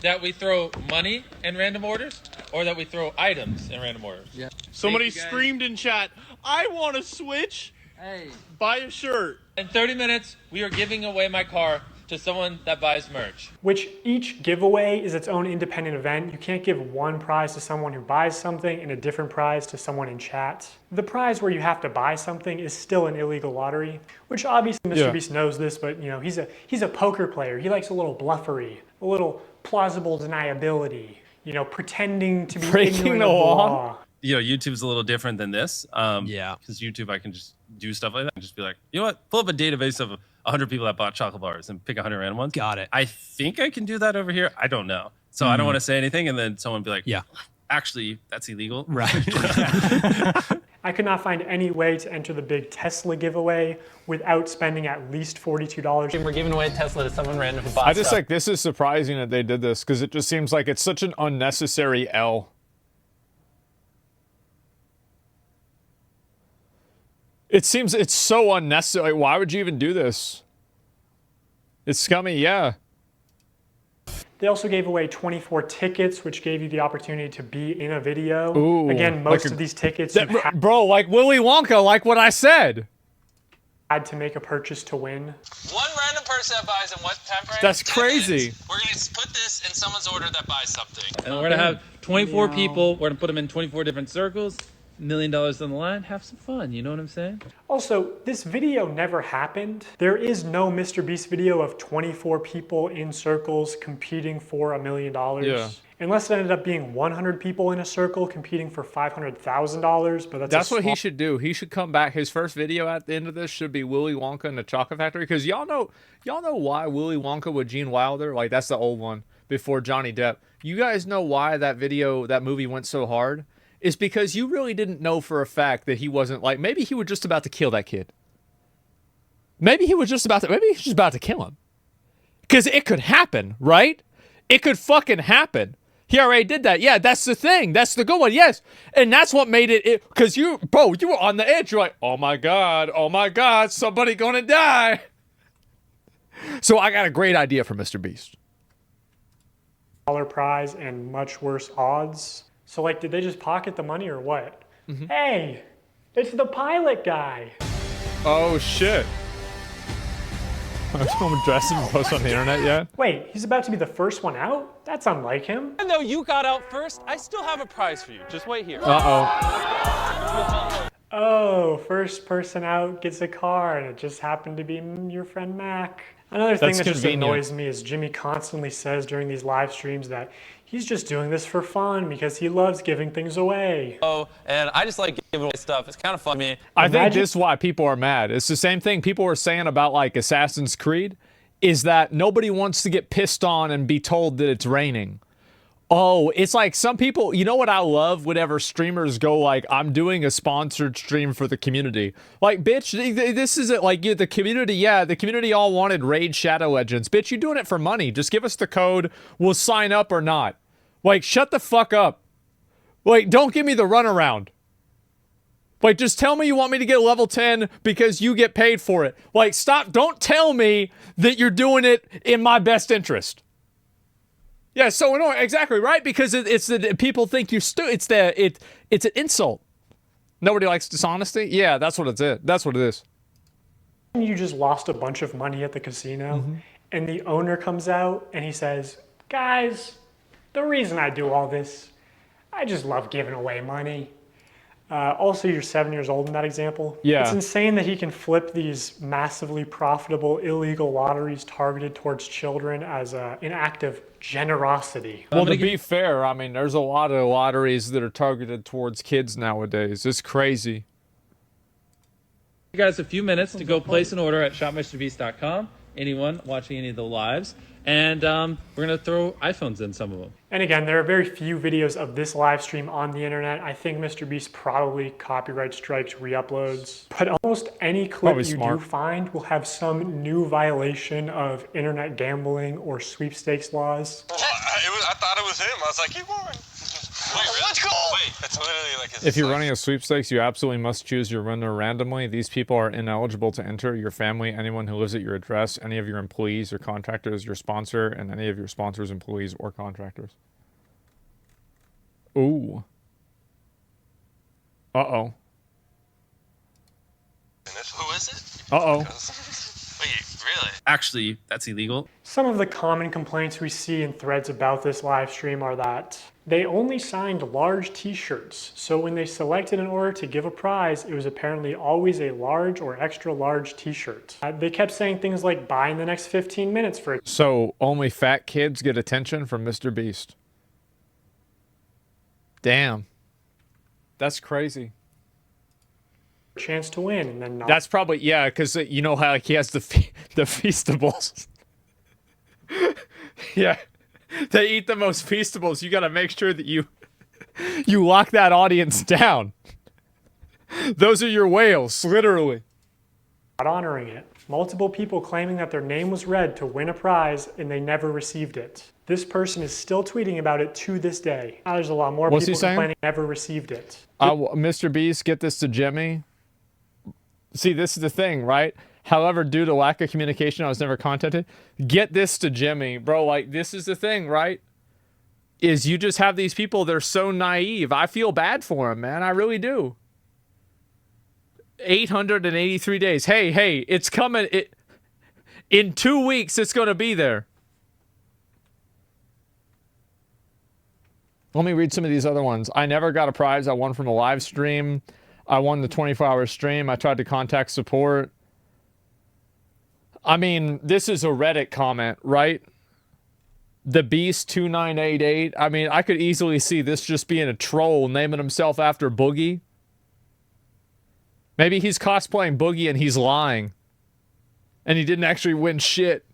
that we throw money in random orders or that we throw items in random orders? Yeah. Somebody screamed in chat, "I want a Switch! Hey. Buy a shirt!" In 30 minutes, we are giving away my car to someone that buys merch. Which each giveaway is its own independent event. You can't give one prize to someone who buys something and a different prize to someone in chat. The prize where you have to buy something is still an illegal lottery, which obviously MrBeast knows this, but you know, he's a poker player. He likes a little bluffery, a little plausible deniability, you know, pretending to be breaking the law. You know, YouTube's a little different than this. Yeah. Because YouTube, I can just do stuff like that and just be like, you know what? Pull up a database of 100 people that bought chocolate bars and pick 100 random ones. Got it. I think I can do that over here. I don't know. So I don't want to say anything and then someone be like, yeah, actually, that's illegal. Right. I could not find any way to enter the big Tesla giveaway without spending at least $42. We're giving away a Tesla to someone random who bought I just stuff. like, this is surprising that they did this because it just seems like it's such an unnecessary L. It seems it's so unnecessary. Why would you even do this? It's scummy, yeah. They also gave away 24 tickets, which gave you the opportunity to be in a video. Ooh, Again, most like of these tickets bro, like Willy Wonka, like what I said. Had to make a purchase to win. One random person that buys in what time frame? That's crazy. We're going to put this in someone's order that buys something. And we're going to have 24 people. We're going to put them in 24 different circles. $1 million on the line. Have some fun. You know what I'm saying? Also, this video never happened. There is no MrBeast video of 24 people in circles competing for $1 million. Yeah. Unless it ended up being 100 people in a circle competing for $500,000, but That's what he should do. He should come back. His first video at the end of this should be Willy Wonka and the Chocolate Factory, because y'all know why Willy Wonka with Gene Wilder, like that's the old one before Johnny Depp. You guys know why that movie went so hard? Is because you really didn't know for a fact that he wasn't, like, maybe he was just about to kill that kid. Maybe he was just about to kill him. Because it could happen, right? It could fucking happen. He already did that. Yeah, that's the thing. That's the good one. Yes. And that's what made it, because you were on the edge. You're like, oh my God, somebody gonna die. So I got a great idea for MrBeast. dollar prize and much worse odds. So like, did they just pocket the money or what? Hey, it's the pilot guy. Oh shit. Is someone dressed and post on the internet yet? Wait, he's about to be the first one out? That's unlike him. Even though you got out first, I still have a prize for you. Just wait here. Uh-oh. Oh, first person out gets a car, and it just happened to be your friend Mac. Another thing that just annoys me is Jimmy constantly says during these live streams that he's just doing this for fun because he loves giving things away. Oh, and I just like giving away stuff. It's kind of fun to me. I think this is why people are mad. It's the same thing people were saying about like Assassin's Creed, is that nobody wants to get pissed on and be told that it's raining. Oh, it's like some people, you know what I love? Whenever streamers go like, I'm doing a sponsored stream for the community. Like, bitch, this isn't like the community. Yeah, the community all wanted Raid Shadow Legends. Bitch, you're doing it for money. Just give us the code. We'll sign up or not. Like, shut the fuck up. Like, don't give me the runaround. Like, just tell me you want me to get level 10 because you get paid for it. Like, stop. Don't tell me that you're doing it in my best interest. Yeah, so annoying. Exactly, right? Because it's the people think you're it's an insult. Nobody likes dishonesty. Yeah, that's what that's what it is. You just lost a bunch of money at the casino, and the owner comes out and he says, guys, the reason I do all this, I just love giving away money. Also, you're 7 years old in that example. Yeah. It's insane that he can flip these massively profitable illegal lotteries targeted towards children as an act of generosity. Well, to be fair, I mean, there's a lot of lotteries that are targeted towards kids nowadays. It's crazy. You guys a few minutes to go place an order at shopmrbeast.com. Anyone watching any of the lives. And we're going to throw iPhones in some of them. And again, there are very few videos of this live stream on the internet. I think MrBeast probably copyright strikes re-uploads. But almost any clip you do find will have some new violation of internet gambling or sweepstakes laws. I thought it was him. I was like, keep going. Wait, really? Let's go! Wait, that's literally like his If you're running a sweepstakes, you absolutely must choose your winner randomly. These people are ineligible to enter. Your family, anyone who lives at your address, any of your employees or contractors, your sponsor, and any of your sponsors, employees, or contractors. Ooh. Uh-oh. Who is it? Uh-oh. Wait, really? Actually, that's illegal. Some of the common complaints we see in threads about this live stream are that they only signed large t-shirts. So when they selected an order to give a prize, it was apparently always a large or extra large t-shirt. They kept saying things like, buy in the next 15 minutes for it. So only fat kids get attention from MrBeast. Damn. That's crazy. Chance to win, and then not. That's probably, yeah, because you know how like, he has the Feastables. Yeah. They eat the most Feastables. You got to make sure that you lock that audience down. Those are your whales, literally. Not honoring it. Multiple people claiming that their name was read to win a prize and they never received it. This person is still tweeting about it to this day. Now, there's a lot more What's he people saying? complaining they never received it. MrBeast, get this to Jimmy. See, this is the thing, right? However, due to lack of communication, I was never contacted. Get this to Jimmy, bro. Like, this is the thing, right? Is you just have these people, they're so naive. I feel bad for them, man. I really do. 883 days. Hey, it's coming. In 2 weeks, it's going to be there. Let me read some of these other ones. I never got a prize. I won from a live stream. I won the 24-hour stream. I tried to contact support. I mean, this is a Reddit comment, right? The Beast 2988. I mean, I could easily see this just being a troll naming himself after Boogie. Maybe he's cosplaying Boogie and he's lying. And he didn't actually win shit.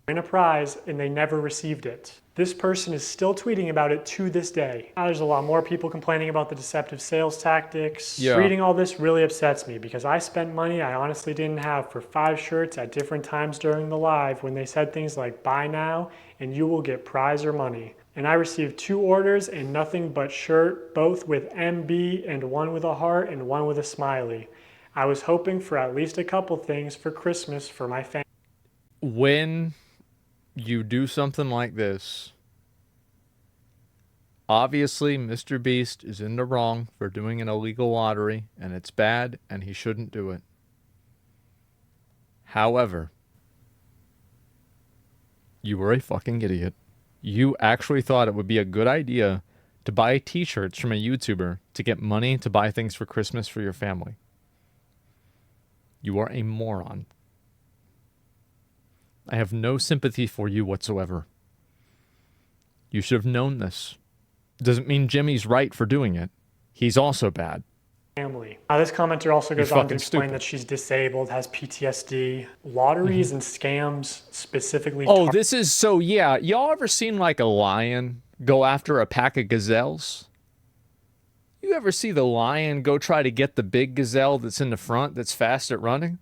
Win a prize and they never received it. This person is still tweeting about it to this day. Now, there's a lot more people complaining about the deceptive sales tactics. Yeah. Reading all this really upsets me because I spent money I honestly didn't have for 5 shirts at different times during the live when they said things like buy now and you will get prize or money. And I received 2 orders and nothing but shirt, both with MB and one with a heart and one with a smiley. I was hoping for at least a couple things for Christmas for my family. When you do something like this, obviously MrBeast is in the wrong for doing an illegal lottery, and it's bad, and he shouldn't do it. However, you were a fucking idiot. You actually thought it would be a good idea to buy t-shirts from a YouTuber to get money to buy things for Christmas for your family. You are a moron. I have no sympathy for you whatsoever. You should have known this. Doesn't mean Jimmy's right for doing it. He's also bad. Family. This commenter also goes You're on to fucking explain stupid. that she's disabled, has PTSD. Lotteries and scams specifically. Oh, this is so, yeah. Y'all ever seen like a lion go after a pack of gazelles? You ever see the lion go try to get the big gazelle that's in the front that's fast at running?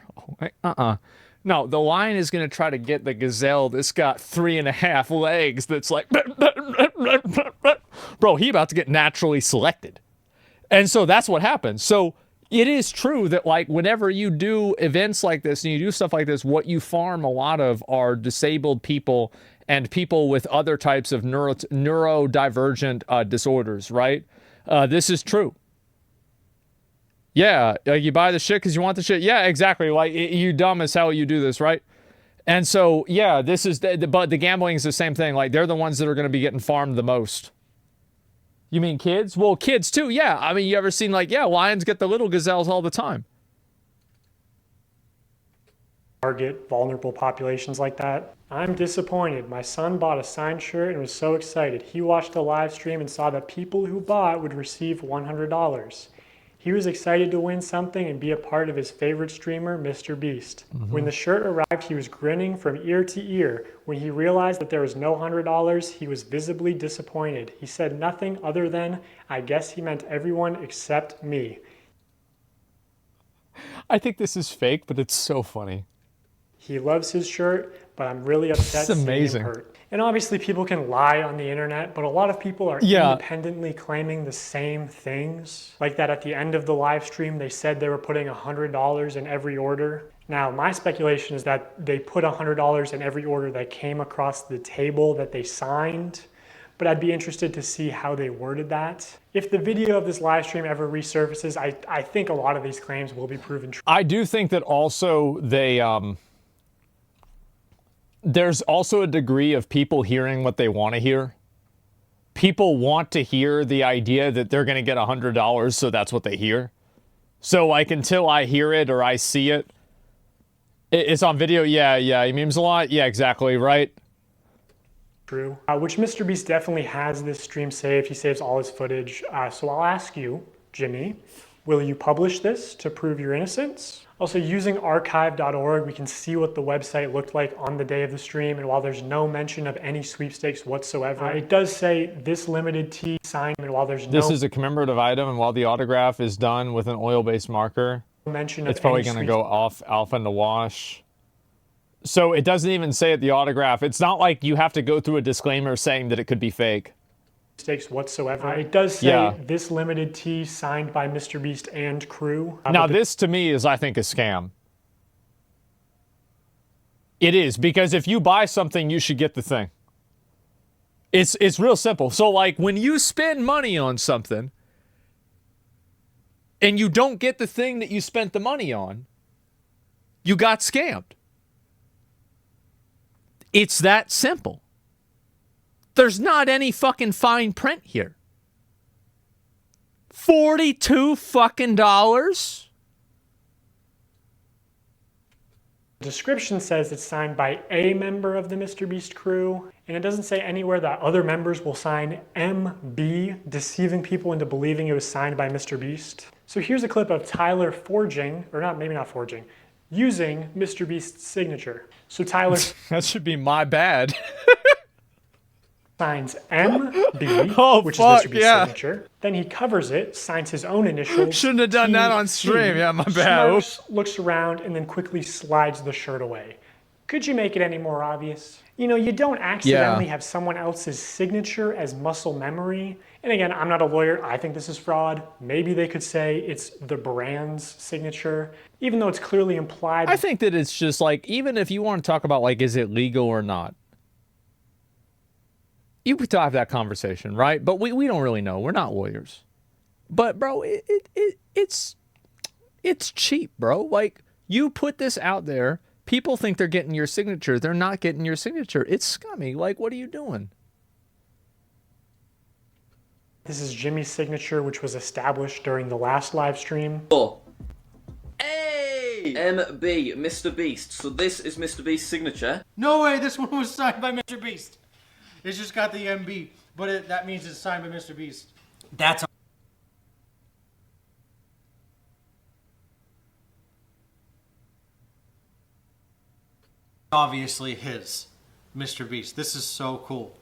Bro, No, the lion is going to try to get the gazelle that's got 3.5 legs that's like, bro, he about to get naturally selected. And so that's what happens. So it is true that like whenever you do events like this and you do stuff like this, what you farm a lot of are disabled people and people with other types of neurodivergent disorders, right? This is true. Yeah, you buy the shit because you want the shit. Yeah, exactly. Like, you dumb as hell you do this, right? And so, yeah, this is, but the gambling is the same thing. Like, they're the ones that are going to be getting farmed the most. You mean kids? Well, kids too, yeah. I mean, you ever seen, like, yeah, lions get the little gazelles all the time. Target vulnerable populations like that. I'm disappointed. My son bought a signed shirt and was so excited. He watched the live stream and saw that people who bought would receive $100. He was excited to win something and be a part of his favorite streamer, MrBeast. When the shirt arrived, he was grinning from ear to ear. When he realized that there was no $100, he was visibly disappointed. He said nothing other than, I guess he meant everyone except me. I think this is fake, but it's so funny. He loves his shirt, but I'm really upset It's amazing. seeing him hurt. And obviously people can lie on the internet, but a lot of people are independently claiming the same things. Like that at the end of the live stream, they said they were putting $100 in every order. Now, my speculation is that they put $100 in every order that came across the table that they signed, but I'd be interested to see how they worded that. If the video of this live stream ever resurfaces, I think a lot of these claims will be proven true. I do think that also they, there's also a degree of people hearing what they want to hear. People want to hear the idea that they're going to get $100, so that's what they hear. So, like, until I hear it or I see it, it's on video. Yeah, he memes a lot. Yeah, exactly, right? True. Which MrBeast definitely has this stream saved. He saves all his footage. So I'll ask you, Jimmy, will you publish this to prove your innocence? Also, using archive.org, we can see what the website looked like on the day of the stream, and while there's no mention of any sweepstakes whatsoever, it does say this limited tee signed, and while there's This no is a commemorative item, and while the autograph is done with an oil-based marker, mention of it's probably any going to go off alpha in the wash. So it doesn't even say at the autograph. It's not like you have to go through a disclaimer saying that it could be fake. Mistakes whatsoever. It does say this limited tee signed by MrBeast and crew. Now this to me is, I think, a scam. It is, because if you buy something, you should get the thing. It's real simple. So like when you spend money on something and you don't get the thing that you spent the money on, you got scammed. It's that simple. There's not any fucking fine print here. $42 fucking dollars? The description says it's signed by a member of the MrBeast crew, and it doesn't say anywhere that other members will sign MB, deceiving people into believing it was signed by MrBeast. So here's a clip of Tyler forging, or not, maybe not forging, using MrBeast's signature. So Tyler... That should be my bad. signs MB, which is MrBeast's signature. Then he covers it, signs his own initials. Shouldn't have done that on stream. Yeah, my bad. Smirks, looks around, and then quickly slides the shirt away. Could you make it any more obvious? You know, you don't accidentally have someone else's signature as muscle memory. And again, I'm not a lawyer. I think this is fraud. Maybe they could say it's the brand's signature, even though it's clearly implied. I think that it's just like, even if you want to talk about like, is it legal or not? You could have that conversation, right? But we don't really know. We're not lawyers. But bro, it's cheap, bro. Like, you put this out there, people think they're getting your signature. They're not getting your signature. It's scummy. Like, what are you doing? This is Jimmy's signature, which was established during the last live stream. Hey! MB, MrBeast. So this is MrBeast's signature. No way, this one was signed by MrBeast. It's just got the MB, but that means it's signed by MrBeast. That's obviously his, MrBeast. This is so cool.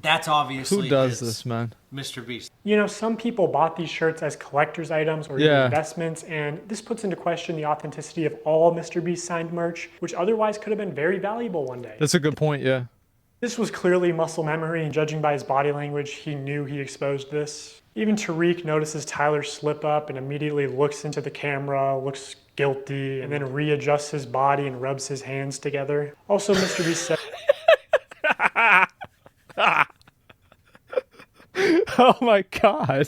That's obviously who does his, this, man? MrBeast. You know, some people bought these shirts as collector's items or even investments, and this puts into question the authenticity of all MrBeast signed merch, which otherwise could have been very valuable one day. That's a good point, yeah. This was clearly muscle memory, and judging by his body language, he knew he exposed this. Even Tariq notices Tyler slip up and immediately looks into the camera, looks guilty, and then readjusts his body and rubs his hands together. Also, MrBeast said... Oh my God.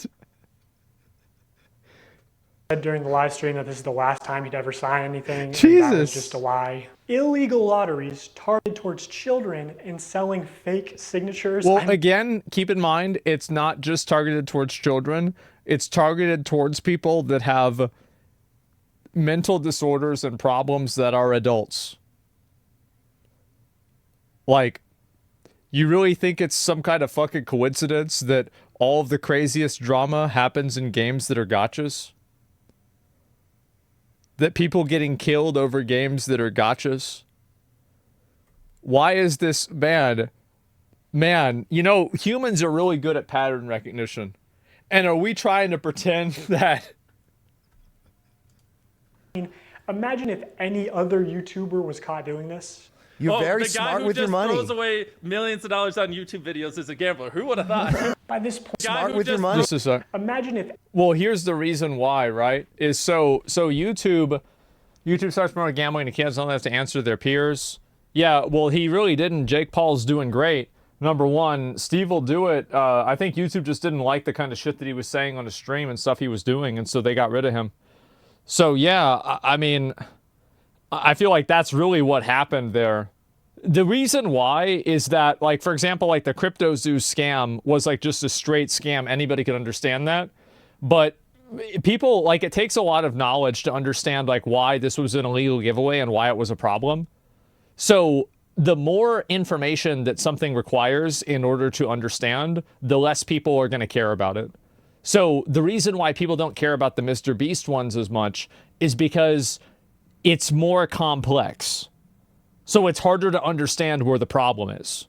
Said during the live stream that this is the last time he'd ever sign anything. Jesus. And that was just a lie. Illegal lotteries targeted towards children and selling fake signatures. Well, again, keep in mind, it's not just targeted towards children. It's targeted towards people that have mental disorders and problems that are adults. Like, you really think it's some kind of fucking coincidence that all of the craziest drama happens in games that are gachas? That people getting killed over games that are gachas? Why is this bad? Man, you know, humans are really good at pattern recognition. And are we trying to pretend that... Imagine if any other YouTuber was caught doing this. You're very smart with your money. The guy who just throws away millions of dollars on YouTube videos is a gambler. Who would have thought? By this point, smart with your money. This is imagine if... Well, here's the reason why, right? Is so YouTube starts promoting gambling and kids don't have to answer their peers. Yeah, well, he really didn't. Jake Paul's doing great. Number one, Steve will do it. I think YouTube just didn't like the kind of shit that he was saying on the stream and stuff he was doing, and so they got rid of him. So yeah, I mean, I feel like that's really what happened there. The reason why is that, like, for example, like the CryptoZoo scam was like just a straight scam. Anybody could understand that. But people, like, it takes a lot of knowledge to understand, like, why this was an illegal giveaway and why it was a problem. So the more information that something requires in order to understand, the less people are going to care about it. So the reason why people don't care about the MrBeast ones as much is because it's more complex. So it's harder to understand where the problem is.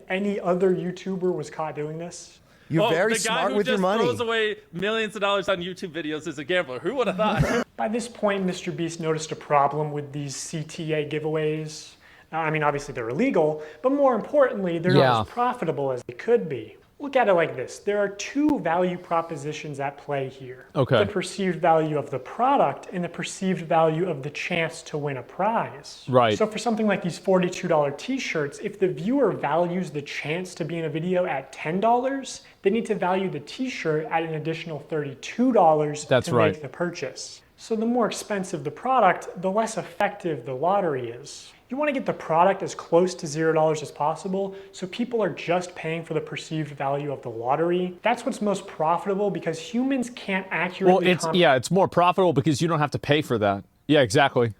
Any other YouTuber was caught doing this? You're Oh, very the guy smart who with your just money. throws away millions of dollars on YouTube videos is a gambler. Who would have thought? By this point, MrBeast noticed a problem with these CTA giveaways. I mean, obviously they're illegal, but more importantly, they're not as profitable as they could be. Look at it like this. There are two value propositions at play here. Okay. The perceived value of the product and the perceived value of the chance to win a prize. Right. So for something like these $42 t-shirts, if the viewer values the chance to be in a video at $10, they need to value the t-shirt at an additional $32 to make the purchase. So the more expensive the product, the less effective the lottery is. You want to get the product as close to $0 as possible, so people are just paying for the perceived value of the lottery. That's what's most profitable because humans can't accurately it's more profitable because you don't have to pay for that. Yeah, exactly.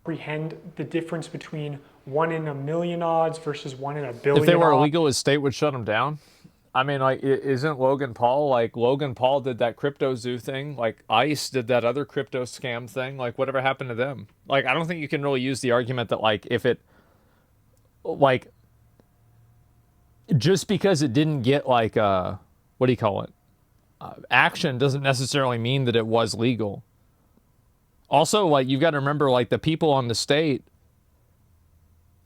comprehend the difference between 1 in a million odds versus 1 in a billion. If they were odds. illegal, his state would shut them down. I mean, like, isn't Logan Paul, like, Logan Paul did that crypto zoo thing, like, ICE did that other crypto scam thing, like, whatever happened to them? Like, I don't think you can really use the argument that, like, if it, like, just because it didn't get, like, what do you call it, action doesn't necessarily mean that it was legal. Also, like, you've got to remember, like, the people on the state,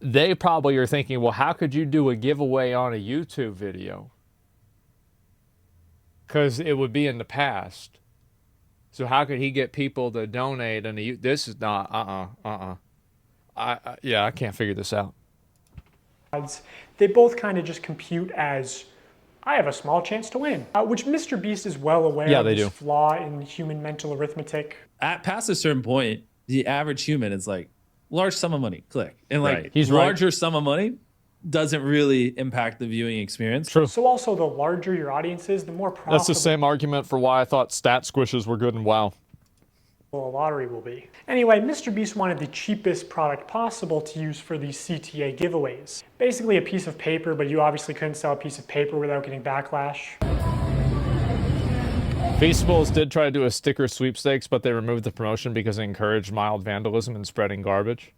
they probably are thinking, well, how could you do a giveaway on a YouTube video? Because it would be in the past. So how could he get people to donate? And this is not, yeah, I can't figure this out. They both kind of just compute as, I have a small chance to win, which MrBeast is well aware of this flaw in human mental arithmetic. At past a certain point, the average human is like, large sum of money, click. And like, He's larger sum of money doesn't really impact the viewing experience. True. So also, the larger your audience is, the more profitable That's the same argument for why I thought stat squishes were good in WoW. a lottery will be. Anyway, MrBeast wanted the cheapest product possible to use for these CTA giveaways. Basically a piece of paper, but you obviously couldn't sell a piece of paper without getting backlash. Feastables did try to do a sticker sweepstakes, but they removed the promotion because it encouraged mild vandalism and spreading garbage.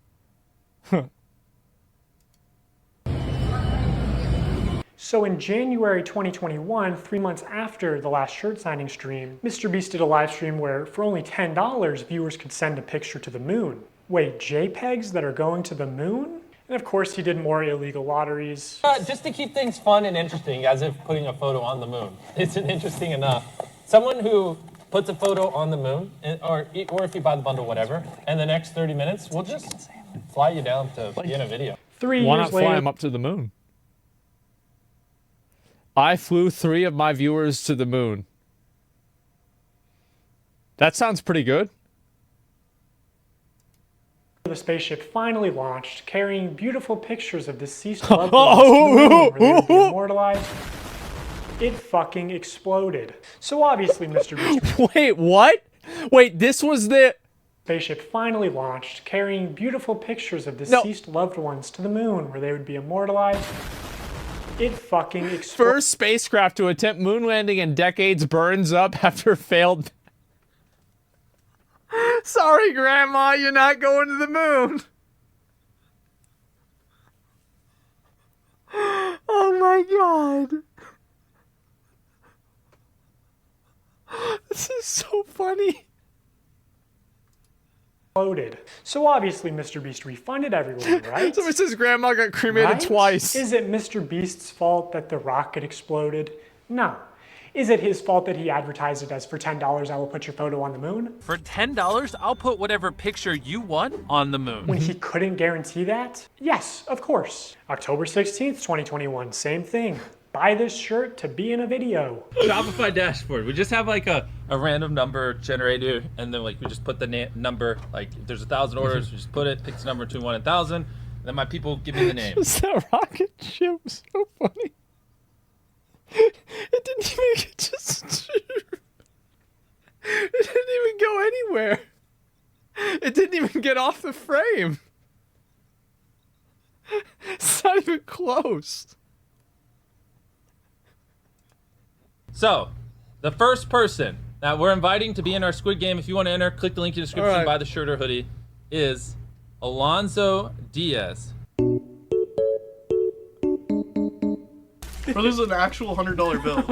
So in January 2021, 3 months after the last shirt signing stream, MrBeast did a live stream where for only $10, viewers could send a picture to the moon. Wait, JPEGs that are going to the moon? And of course he did more illegal lotteries. Just to keep things fun and interesting, as if putting a photo on the moon isn't interesting enough. Someone who puts a photo on the moon, or if you buy the bundle, whatever, and the next 30 minutes, we'll just fly you down to be in a video. 3 years Why not later, fly him up to the moon? I flew 3 of my viewers to the moon. That sounds pretty good. the spaceship finally launched, carrying beautiful pictures of deceased loved ones to the moon where they would be immortalized. It fucking exploded. So obviously, MrBeast. Wait, what? Wait, this was the spaceship finally launched, carrying beautiful pictures of deceased loved ones to the moon where they would be immortalized. It fucking exploded. First spacecraft to attempt moon landing in decades burns up after failed. Sorry, Grandma, you're not going to the moon. Oh my God. This is so funny. Exploded. So obviously MrBeast refunded everyone, right? Somebody says Grandma got cremated twice. Is it MrBeast's fault that the rocket exploded? No. Is it his fault that he advertised it as for $10 I will put your photo on the moon? For $10, I'll put whatever picture you want on the moon. When he couldn't guarantee that? Yes, of course. October 16th, 2021, same thing. Buy this shirt to be in a video. Shopify dashboard. We just have like a random number generator, and then like we just put the number. Like if there's 1,000 orders, we just put it, picks the number between 1 and 1,000, and then my people give me the name. That rocket ship was so funny. It didn't even it didn't even go anywhere. It didn't even get off the frame. It's not even close. So, the first person Now we're inviting to be in our Squid Game. If you want to enter, click the link in the description. Right. Buy the shirt or hoodie. Is Alonso Diaz. Bro, this is an actual $100 bill.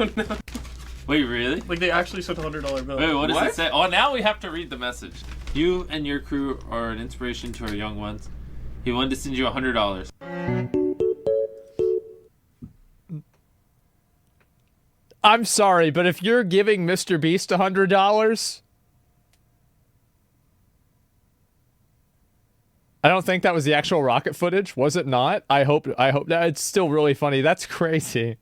Wait, really? Like they actually sent a $100 bill. Wait, what does it say? Oh, now we have to read the message. You and your crew are an inspiration to our young ones. He wanted to send you $100. I'm sorry, but if you're giving MrBeast $100, I don't think that was the actual rocket footage. Was it not? I hope that it's still really funny. That's crazy.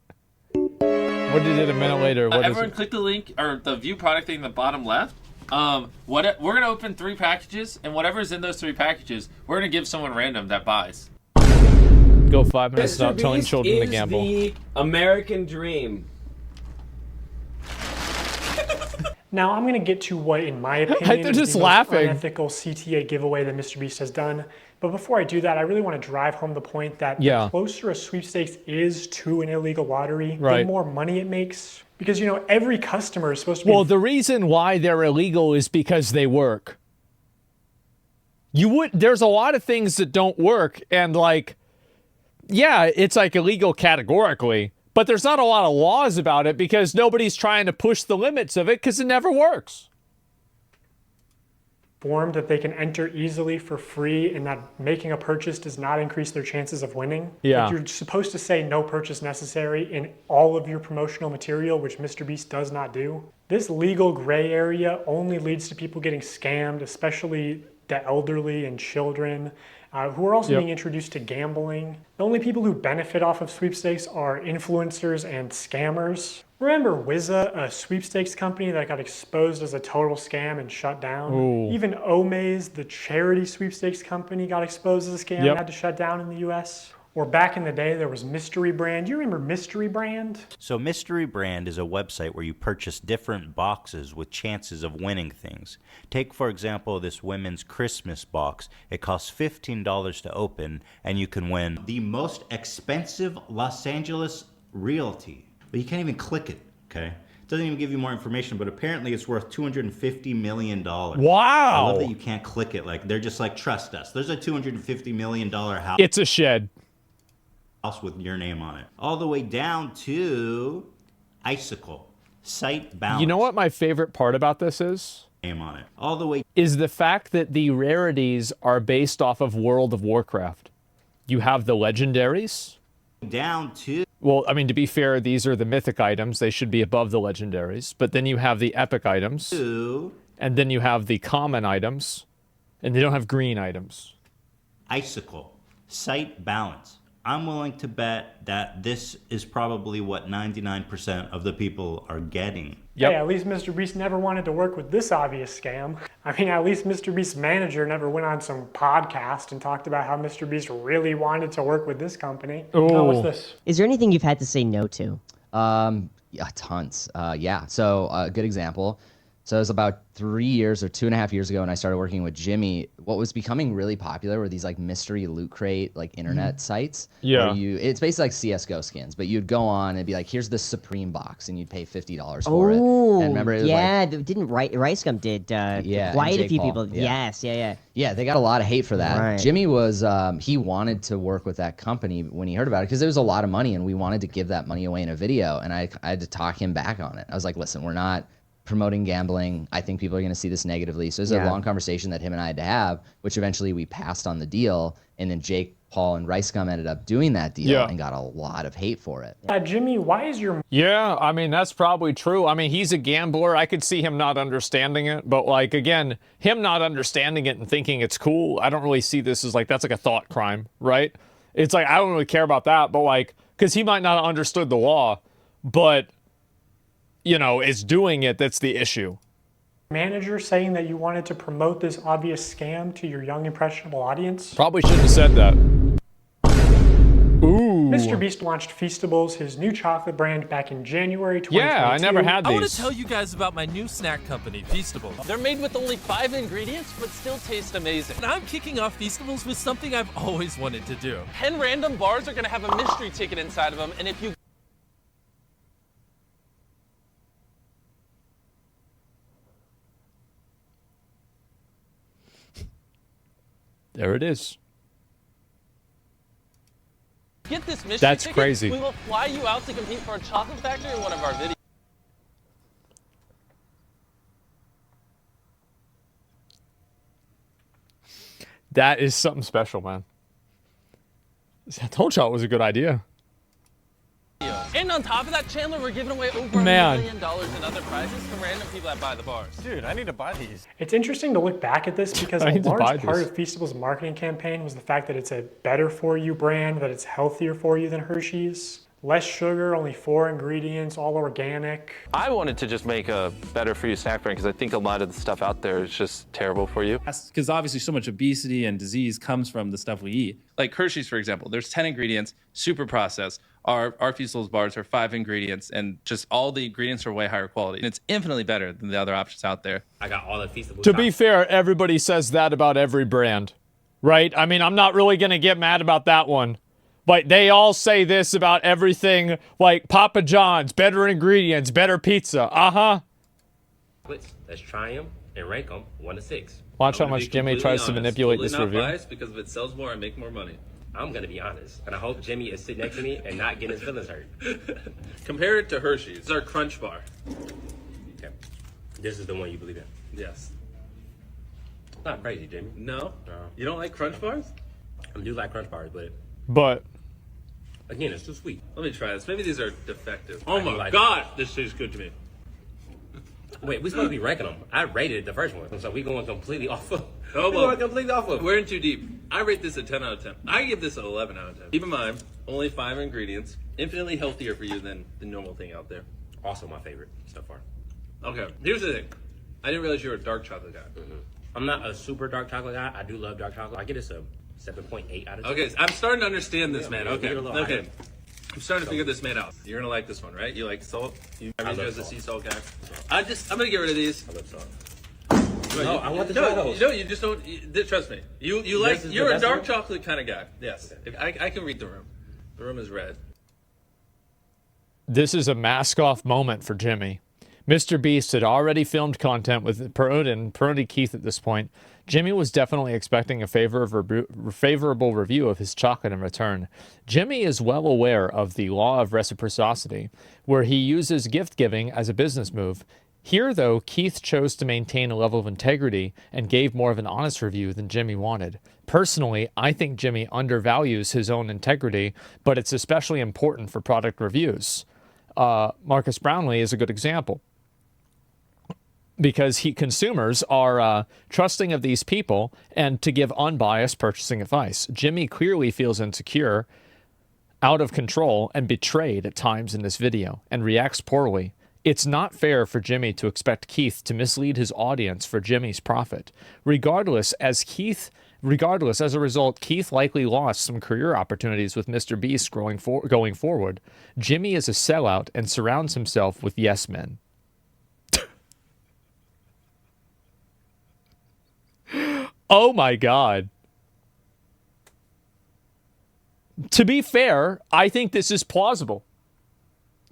What did it a minute later? What Everyone click the link or the view product thing in the bottom left. We're gonna open 3 packages, and whatever's in those 3 packages, we're gonna give someone random that buys. Go 5 minutes without telling children to gamble. The American dream. Now, I'm going to get to what, in my opinion, They're is just the most laughing. unethical CTA giveaway that MrBeast has done. But before I do that, I really want to drive home the point that Yeah. the closer a sweepstakes is to an illegal lottery, Right. the more money it makes. Because, you know, every customer is supposed to be... Well, the reason why they're illegal is because they work. There's a lot of things that don't work, and like, yeah, it's like illegal categorically, but there's not a lot of laws about it because nobody's trying to push the limits of it because it never works. Informed that they can enter easily for free and that making a purchase does not increase their chances of winning. Yeah. Like, you're supposed to say no purchase necessary in all of your promotional material, which MrBeast does not do. This legal gray area only leads to people getting scammed, especially the elderly and children, who are also being introduced to gambling. The only people who benefit off of sweepstakes are influencers and scammers. Remember Wizza, a sweepstakes company that got exposed as a total scam and shut down? Ooh. Even Omaze, the charity sweepstakes company, got exposed as a scam and had to shut down in the US. Or back in the day, there was Mystery Brand. You remember Mystery Brand? So Mystery Brand is a website where you purchase different boxes with chances of winning things. Take, for example, this women's Christmas box. It costs $15 to open, and you can win the most expensive Los Angeles realty. But you can't even click it, okay? It doesn't even give you more information, but apparently it's worth $250 million. Wow! I love that you can't click it. Like, they're just like, trust us. There's a $250 million house. It's a shed. House with your name on it. All the way down to Icicle. Site balance. You know what my favorite part about this is? Name on it. All the way is the fact that the rarities are based off of World of Warcraft. You have the legendaries. Down to... Well, I mean, to be fair, these are the mythic items. They should be above the legendaries. But then you have the epic items. And then you have the common items. And they don't have green items. Icicle. Site balance. I'm willing to bet that this is probably what 99% of the people are getting. Hey, at least MrBeast never wanted to work with this obvious scam. I mean, at least MrBeast's manager never went on some podcast and talked about how MrBeast really wanted to work with this company. Oh, what's this? Is there anything you've had to say no to? Yeah, tons. Yeah, so a good example. So it was about 3 years or 2.5 years ago when I started working with Jimmy. What was becoming really popular were these like mystery loot crate, like internet sites. Yeah. Where it's basically like CSGO skins, but you'd go on and be like, here's this Supreme box, and you'd pay $50 for it. And remember, it was didn't Ricegum did yeah, quite and a few Jake people. Paul, yeah. Yes, yeah. Yeah, they got a lot of hate for that. Right. Jimmy was, he wanted to work with that company when he heard about it because there was a lot of money and we wanted to give that money away in a video. And I had to talk him back on it. I was like, listen, we're not promoting gambling. I think people are going to see this negatively. So there's a long conversation that him and I had to have, which eventually we passed on the deal. And then Jake Paul and Ricegum ended up doing that deal and got a lot of hate for it. Jimmy, why is your... Yeah, I mean, that's probably true. I mean, he's a gambler. I could see him not understanding it. But, like, again, him not understanding it and thinking it's cool, I don't really see this as, like, that's like a thought crime, right? It's like, I don't really care about that. But, like, because he might not have understood the law, but, you know, it's doing it that's the issue. Manager saying that you wanted to promote this obvious scam to your young, impressionable audience? Probably shouldn't have said that. Ooh. MrBeast launched Feastables, his new chocolate brand, back in January 2022. Yeah, I never had I want these. to tell you guys about my new snack company, Feastables. They're made with only 5 ingredients, but still taste amazing. And I'm kicking off Feastables with something I've always wanted to do. 10 random bars are going to have a mystery ticket inside of them, and if you There it is. Get this mystery That's ticket, crazy. we will fly you out to compete for a chocolate factory in one of our videos. That is something special, man. I told y'all it was a good idea. And on top of that, Chandler, we're giving away over $1 million in other prizes to random people that buy the bars. Dude, I need to buy these. It's interesting to look back at this because a I need to buy large part this. of Feastable's marketing campaign was the fact that it's a better for you brand, that it's healthier for you than Hershey's. Less sugar, only 4 ingredients, all organic. I wanted to just make a better for you snack brand because I think a lot of the stuff out there is just terrible for you. Because obviously so much obesity and disease comes from the stuff we eat. Like Hershey's, for example, there's 10 ingredients, super processed. Our Feastables bars are 5 ingredients, and just all the ingredients are way higher quality. And it's infinitely better than the other options out there. I got all the Feastables. To be fair, everybody says that about every brand, right? I mean, I'm not really going to get mad about that one. Like, they all say this about everything, like Papa John's, better ingredients, better pizza. Uh-huh. Let's try them and rank them 1 to 6. Watch how much Jimmy tries to manipulate this review. Because if it sells more, I make more money. I'm going to be honest. And I hope Jimmy is sitting next to me and not getting his feelings hurt. Compare it to Hershey's. It's our Crunch Bar. Okay. This is the one you believe in? Yes. Not crazy, Jimmy. No? You don't like Crunch Bars? I do like Crunch Bars, but again, it's too sweet. Let me try this. Maybe these are defective. Oh my God, this tastes good to me. Wait, we're supposed to be ranking them. I rated the first one, so we going completely off of. Oh, we're going completely off of. We're in too deep. I rate this a 10 out of 10. I give this an 11 out of 10. Keep in mind, only 5 ingredients, infinitely healthier for you than the normal thing out there. Also my favorite so far. Okay, here's the thing. I didn't realize you were a dark chocolate guy. I'm not a super dark chocolate guy. I do love dark chocolate. I get this a 7.8 out of 10. Okay, so I'm starting to understand this, man. Yeah, Okay, get a little okay. higher. I'm starting to figure this man out. You're gonna like this one, right? You like salt? I love you as a salt. sea salt guy. I'm gonna get rid of these. I love salt. No, I want to try those. No, you just don't. Trust me. You like. is You're the a best dark one? chocolate kind of guy. Yes, I can read the room. The room is red. This is a mask-off moment for Jimmy. MrBeast had already filmed content with Parody Keith at this point. Jimmy was definitely expecting a favorable review of his chocolate in return. Jimmy is well aware of the law of reciprocity, where he uses gift-giving as a business move. Here, though, Keith chose to maintain a level of integrity and gave more of an honest review than Jimmy wanted. Personally, I think Jimmy undervalues his own integrity, but it's especially important for product reviews. Marcus Brownlee is a good example, because consumers are trusting of these people and to give unbiased purchasing advice. Jimmy clearly feels insecure, out of control, and betrayed at times in this video, and reacts poorly. It's not fair for Jimmy to expect Keith to mislead his audience for Jimmy's profit. Regardless, as a result, Keith likely lost some career opportunities with MrBeast going forward. Jimmy is a sellout and surrounds himself with yes men. Oh my God. To be fair, I think this is plausible.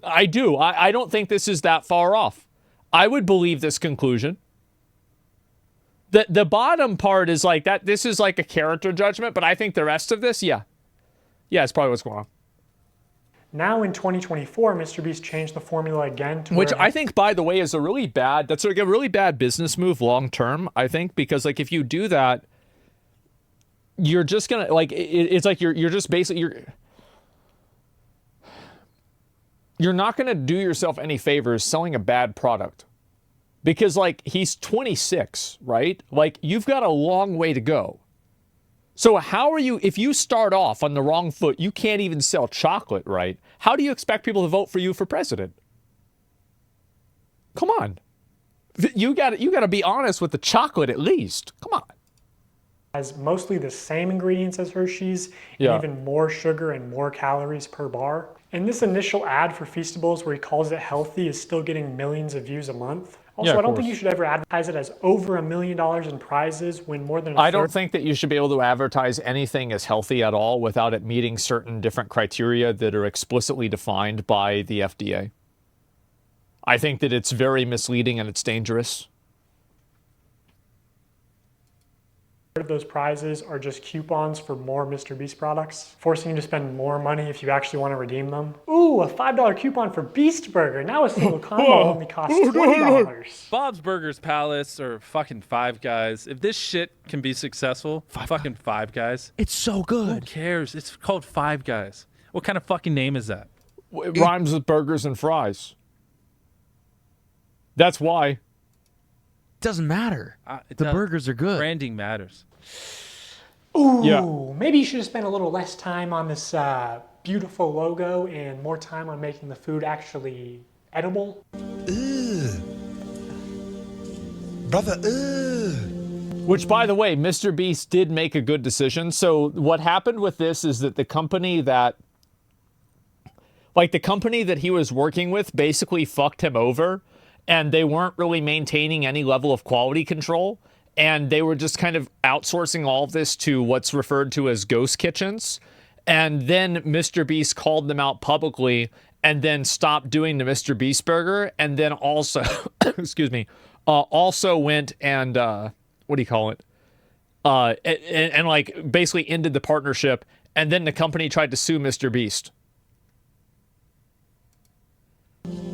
I do. I don't think this is that far off. I would believe this conclusion. The bottom part is like that. This is like a character judgment, but I think the rest of this, yeah. Yeah, it's probably what's going on. Now in 2024, MrBeast changed the formula again to Which where I think, by the way, is that's like a really bad business move long term, I think, because like if you do that, you're just gonna like it's like you're just basically you're not gonna do yourself any favors selling a bad product. Because like he's 26, right? Like you've got a long way to go. So how are you, if you start off on the wrong foot, you can't even sell chocolate, right? How do you expect people to vote for you for president? Come on. You got to be honest with the chocolate at least. Come on. has mostly the same ingredients as Hershey's, Yeah. and even more sugar and more calories per bar. And this initial ad for Feastables where he calls it healthy is still getting millions of views a month. Also, Yeah, I don't of think you should ever advertise it as over $1 million in prizes when more than a I third. don't think that you should be able to advertise anything as healthy at all without it meeting certain different criteria that are explicitly defined by the FDA. I think that it's very misleading and it's dangerous. of those prizes are just coupons for more MrBeast products, forcing you to spend more money if you actually want to redeem them. Ooh, a $5 coupon for Beast Burger. Now a single combo only costs $20. Bob's Burgers Palace or fucking Five Guys. If this shit can be successful, fucking Five Guys. It's so good. Who cares? It's called Five Guys. What kind of fucking name is that? It rhymes with burgers and fries. That's why. Doesn't matter. The burgers are good. Branding matters. Ooh, Yeah. maybe you should have spent a little less time on this beautiful logo and more time on making the food actually edible. Brother, Which, by the way, MrBeast did make a good decision. So what happened with this is that the company that he was working with basically fucked him over, and they weren't really maintaining any level of quality control, and they were just kind of outsourcing all of this to what's referred to as ghost kitchens. And then MrBeast called them out publicly and then stopped doing the MrBeast burger, and then also, excuse me, also went and, what do you call it? And like basically ended the partnership, and then the company tried to sue MrBeast.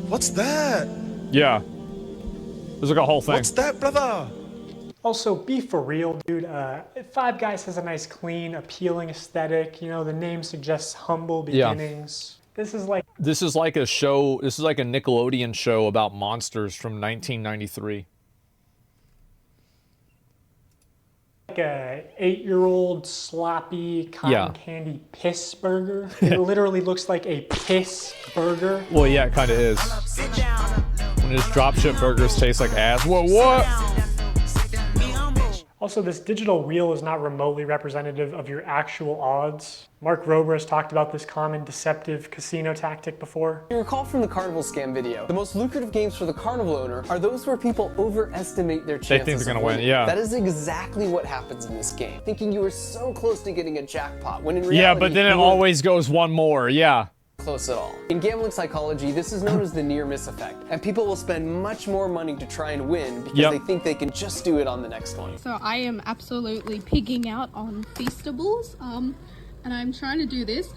What's that? Yeah. It was like a whole thing. What's that, brother? Also, be for real, dude. Five Guys has a nice, clean, appealing aesthetic. You know, the name suggests humble beginnings. Yeah. This is like a show. This is like a Nickelodeon show about monsters from 1993. Like a 8-year-old sloppy cotton candy piss burger. It literally looks like a piss burger. Well, yeah, it kind of is. When his dropship burgers taste like ass. Whoa, what? Also, this digital wheel is not remotely representative of your actual odds. Mark Rober has talked about this common deceptive casino tactic before. You recall from the Carnival scam video, the most lucrative games for the Carnival owner are those where people overestimate their chances. They think they're gonna win, yeah. That is exactly what happens in this game. Thinking you were so close to getting a jackpot, when in reality, yeah, but then it always goes one more, yeah. Close at all. In gambling psychology, this is known as the near miss effect, and people will spend much more money to try and win because they think they can just do it on the next one. So I am absolutely pigging out on Feastables, and I'm trying to do this.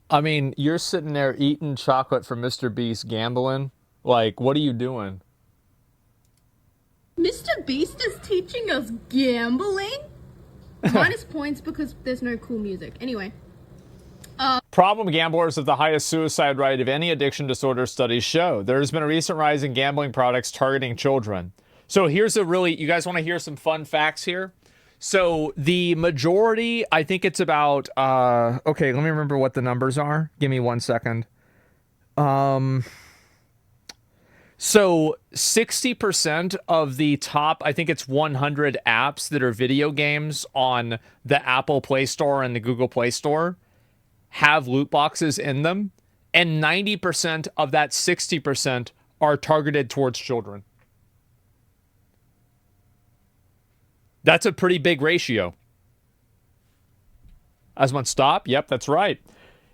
I mean, you're sitting there eating chocolate from MrBeast, gambling. Like, what are you doing? MrBeast is teaching us gambling? Minus points because there's no cool music. Anyway. Problem gamblers have the highest suicide rate of any addiction disorder studies show. There has been a recent rise in gambling products targeting children. So here's you guys want to hear some fun facts here? So the majority, I think it's about, okay, let me remember what the numbers are. Give me 1 second. So 60% of the top, I think it's 100 apps that are video games on the Apple Play Store and the Google Play Store have loot boxes in them, and 90% of that 60% are targeted towards children. That's a pretty big ratio. Asmongold, stop. Yep, that's right.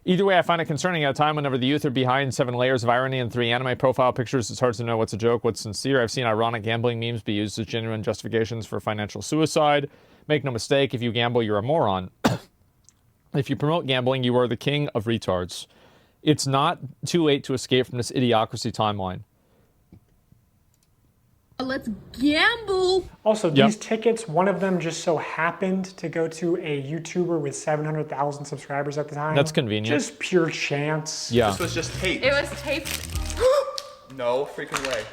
Either way, I find it concerning at a time whenever the youth are behind 7 layers of irony and 3 anime profile pictures. It's hard to know what's a joke, what's sincere. I've seen ironic gambling memes be used as genuine justifications for financial suicide. Make no mistake, if you gamble, you're a moron. If you promote gambling, you are the king of retards. It's not too late to escape from this idiocracy timeline. Let's gamble. Also, these tickets, one of them just so happened to go to a YouTuber with 700,000 subscribers at the time. That's convenient. Just pure chance. Yeah. This was just taped. It was taped. No freaking way.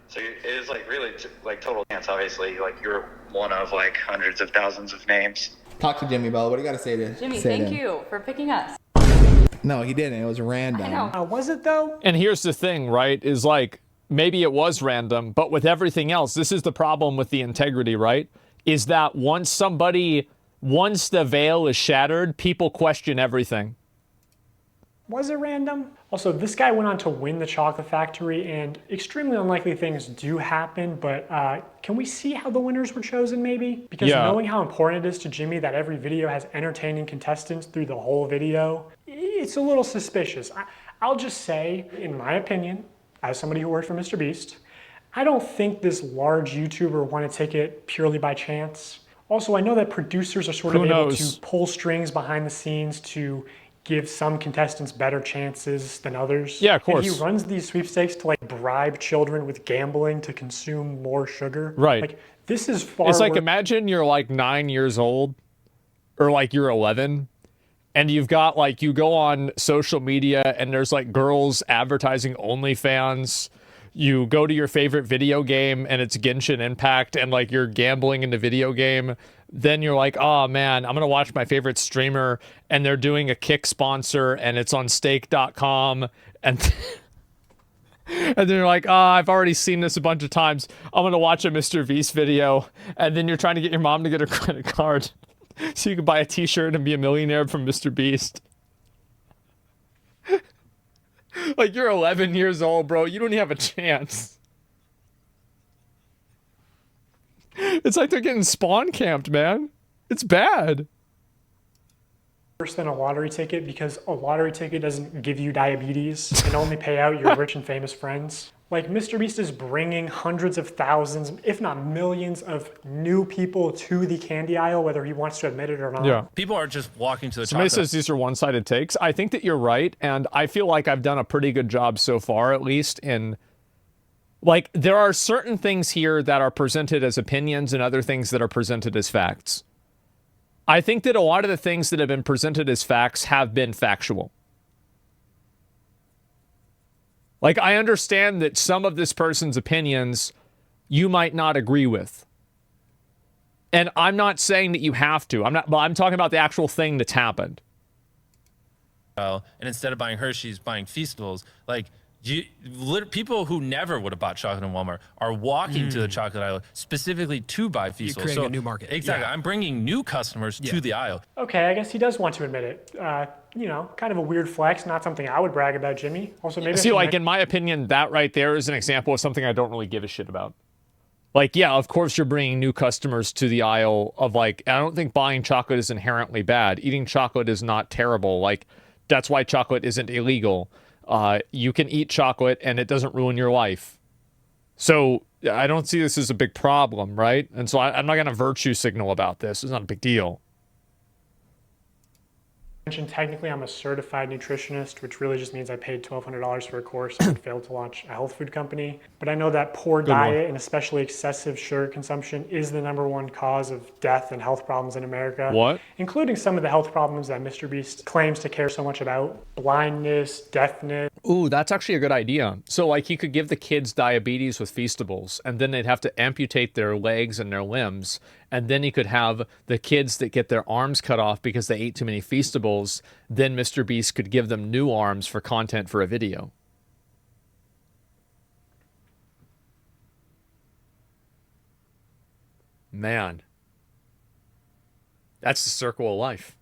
So it is like really like total chance, obviously. Like you're one of like hundreds of thousands of names. Talk to Jimmy, Bella. What do you got to say to Jimmy, say thank to you for picking us. No, he didn't. It was random. I know. Was it though? And here's the thing, right? Is like, maybe it was random, but with everything else, this is the problem with the integrity, right? Is that once the veil is shattered, people question everything. Was it random? Also, this guy went on to win the Chocolate Factory, and extremely unlikely things do happen, but can we see how the winners were chosen, maybe? Because knowing how important it is to Jimmy that every video has entertaining contestants through the whole video, it's a little suspicious. I'll just say, in my opinion, as somebody who worked for MrBeast, I don't think this large YouTuber won a ticket purely by chance. Also, I know that producers are sort Who of able knows? to pull strings behind the scenes to give some contestants better chances than others. Yeah, of And course. he runs these sweepstakes to like bribe children with gambling to consume more sugar. Right. Like this is far It's like, worse. imagine you're like 9 years old, or like you're 11, and you've got like, you go on social media and there's like girls advertising OnlyFans. You go to your favorite video game and it's Genshin Impact, and like you're gambling in the video game. Then you're like, oh man, I'm gonna watch my favorite streamer and they're doing a Kick sponsor and it's on stake.com, and and then you're like, oh, I've already seen this a bunch of times. I'm gonna watch a MrBeast video, and then you're trying to get your mom to get a credit card so you can buy a t-shirt and be a millionaire from MrBeast. Like, you're 11 years old, bro. You don't even have a chance. It's like they're getting spawn camped, man. It's bad. Worse than a lottery ticket, because a lottery ticket doesn't give you diabetes and only pay out your rich and famous friends. Like, MrBeast is bringing hundreds of thousands, if not millions, of new people to the candy aisle, whether he wants to admit it or not. Yeah. People are just walking to the Somebody chocolate. says these are one-sided takes. I think that you're right, and I feel like I've done a pretty good job so far, at least in... Like, there are certain things here that are presented as opinions and other things that are presented as facts. I think that a lot of the things that have been presented as facts have been factual. Like, I understand that some of this person's opinions you might not agree with. And I'm not saying that you have to. I'm talking about the actual thing that's happened. And instead of buying Hershey's, buying Feastables. Like, people who never would have bought chocolate in Walmart are walking to the chocolate aisle specifically to buy Feastables. You're creating a new market. Exactly. Yeah. I'm bringing new customers to the aisle. Okay, I guess he does want to admit it. You know, kind of a weird flex, not something I would brag about, Jimmy. Also, maybe See, like, in my opinion, that right there is an example of something I don't really give a shit about. Like, yeah, of course you're bringing new customers to the aisle of, like, I don't think buying chocolate is inherently bad. Eating chocolate is not terrible. Like, that's why chocolate isn't illegal. You can eat chocolate and it doesn't ruin your life. So I don't see this as a big problem, right? And so I'm not going to virtue signal about this. It's not a big deal. Technically, I'm a certified nutritionist, which really just means I paid $1,200 for a course and failed to launch a health food company. But I know that poor diet and especially excessive sugar consumption is the #1 cause of death and health problems in America. What? Including some of the health problems that MrBeast claims to care so much about. Blindness, deafness. Ooh, that's actually a good idea. So, like, he could give the kids diabetes with Feastables, and then they'd have to amputate their legs and their limbs, and then he could have the kids that get their arms cut off because they ate too many Feastables. Then MrBeast could give them new arms for content for a video. Man. That's the circle of life.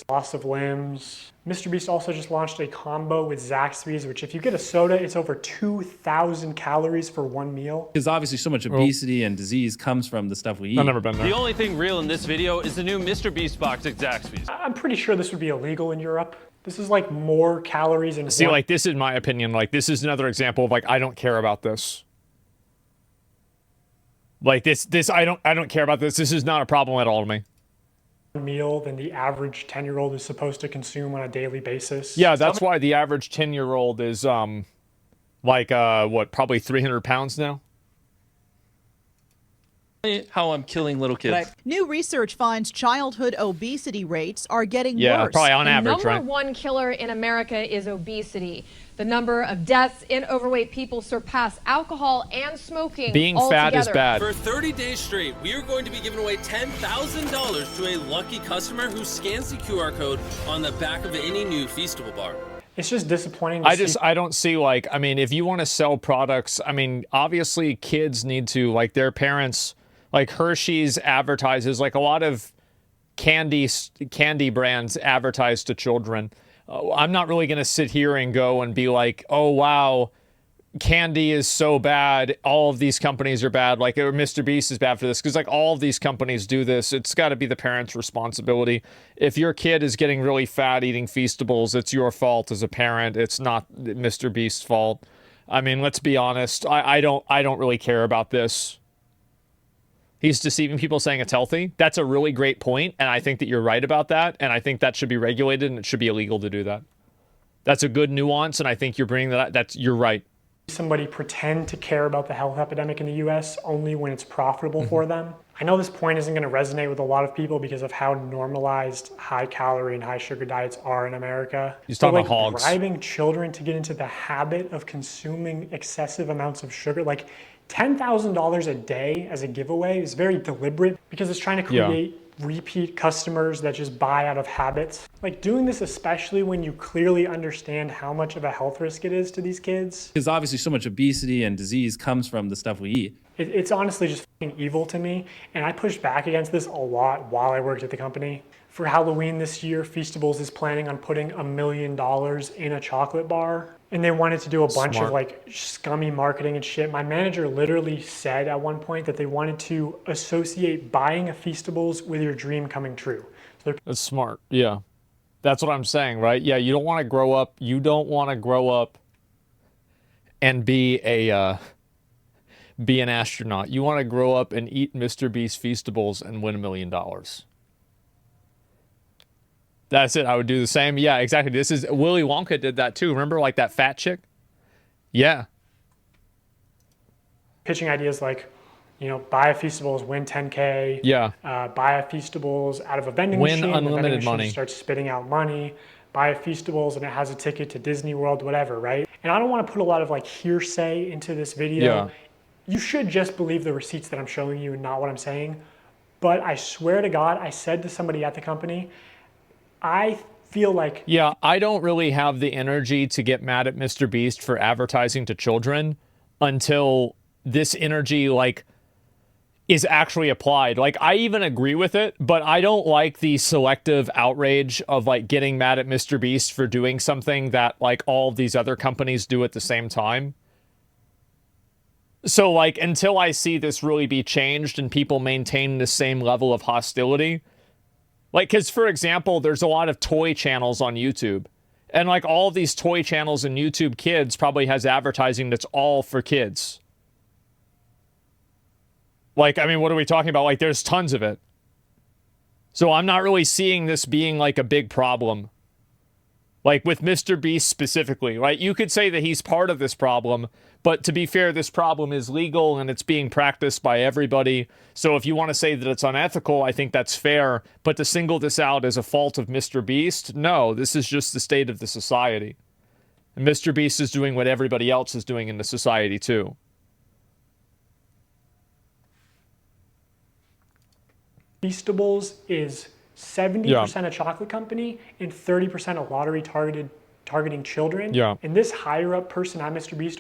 Loss of limbs. MrBeast also just launched a combo with Zaxby's, which if you get a soda, it's over 2,000 calories for one meal. Because obviously so much obesity and disease comes from the stuff we eat. I've never been there. The only thing real in this video is the new MrBeast box at Zaxby's. I'm pretty sure this would be illegal in Europe. This is like more calories in See, one. like, this is my opinion. Like, this is another example of, like, I don't care about this. Like, I don't care about this. This is not a problem at all to me. Meal than the average 10-year-old is supposed to consume on a daily basis. Yeah, that's why the average 10-year-old is, like, what, probably 300 pounds now? How I'm killing little kids. New research finds childhood obesity rates are getting Yeah, worse. probably on average, The right? number one killer in America is obesity. The number of deaths in overweight people surpass alcohol and smoking. Being fat is bad. For 30 days straight, we are going to be giving away $10,000 to a lucky customer who scans the QR code on the back of any new Feastable bar. It's just disappointing to I don't see, like, I mean, if you want to sell products, I mean, obviously kids need to, like, their parents, like Hershey's advertises, like a lot of candy brands advertise to children. I'm not really going to sit here and go and be like, oh, wow, candy is so bad. All of these companies are bad. Like, MrBeast is bad for this. Because, like, all of these companies do this. It's got to be the parent's responsibility. If your kid is getting really fat eating Feastables, it's your fault as a parent. It's not MrBeast's fault. I mean, let's be honest. I don't really care about this. He's deceiving people saying it's healthy. That's a really great point, and I think that you're right about that, and I think that should be regulated, and it should be illegal to do that. That's a good nuance, and I think you're bringing that. You're right. Somebody pretend to care about the health epidemic in the US only when it's profitable for them. I know this point isn't going to resonate with a lot of people because of how normalized high calorie and high sugar diets are in America. He's talking about hogs. Bribing children to get into the habit of consuming excessive amounts of sugar, like $10,000 a day as a giveaway, is very deliberate because it's trying to create repeat customers that just buy out of habits. Like doing this, especially when you clearly understand how much of a health risk it is to these kids. Because obviously so much obesity and disease comes from the stuff we eat. It's honestly just fucking evil to me. And I pushed back against this a lot while I worked at the company. For Halloween this year, Feastables is planning on putting $1 million in a chocolate bar. And they wanted to do a bunch of like scummy marketing and shit. My manager literally said at one point that they wanted to associate buying a Feastables with your dream coming true. So that's smart. Yeah. That's what I'm saying, right? Yeah, you don't want to grow up. You don't want to grow up and be an astronaut. You want to grow up and eat MrBeast Feastables and win $1 million. That's it. I would do the same. Yeah, exactly. This is Willy Wonka did that too. Remember, like that fat chick? Yeah. Pitching ideas like, you know, buy a Feastables, win 10K. Yeah. Buy a Feastables out of a vending win machine. Unlimited the vending money. Machine starts spitting out money. Buy a Feastables and it has a ticket to Disney World, whatever, right? And I don't want to put a lot of like hearsay into this video. Yeah. You should just believe the receipts that I'm showing you and not what I'm saying. But I swear to God, I said to somebody at the company, I feel like... Yeah, I don't really have the energy to get mad at MrBeast for advertising to children until this energy, like, is actually applied. Like, I even agree with it, but I don't like the selective outrage of, like, getting mad at MrBeast for doing something that, like, all of these other companies do at the same time. So, like, until I see this really be changed and people maintain the same level of hostility... Like, because, for example, there's a lot of toy channels on YouTube. And, like, all of these toy channels and YouTube Kids probably has advertising that's all for kids. Like, I mean, what are we talking about? Like, there's tons of it. So I'm not really seeing this being, like, a big problem. Like, with MrBeast specifically, right? You could say that he's part of this problem, but to be fair, this problem is legal and it's being practiced by everybody. So if you want to say that it's unethical, I think that's fair. But to single this out as a fault of MrBeast, no, this is just the state of the society. And MrBeast is doing what everybody else is doing in the society, too. Feastables is 70% a chocolate company and 30% a lottery targeting children. Yeah. And this higher up person at MrBeast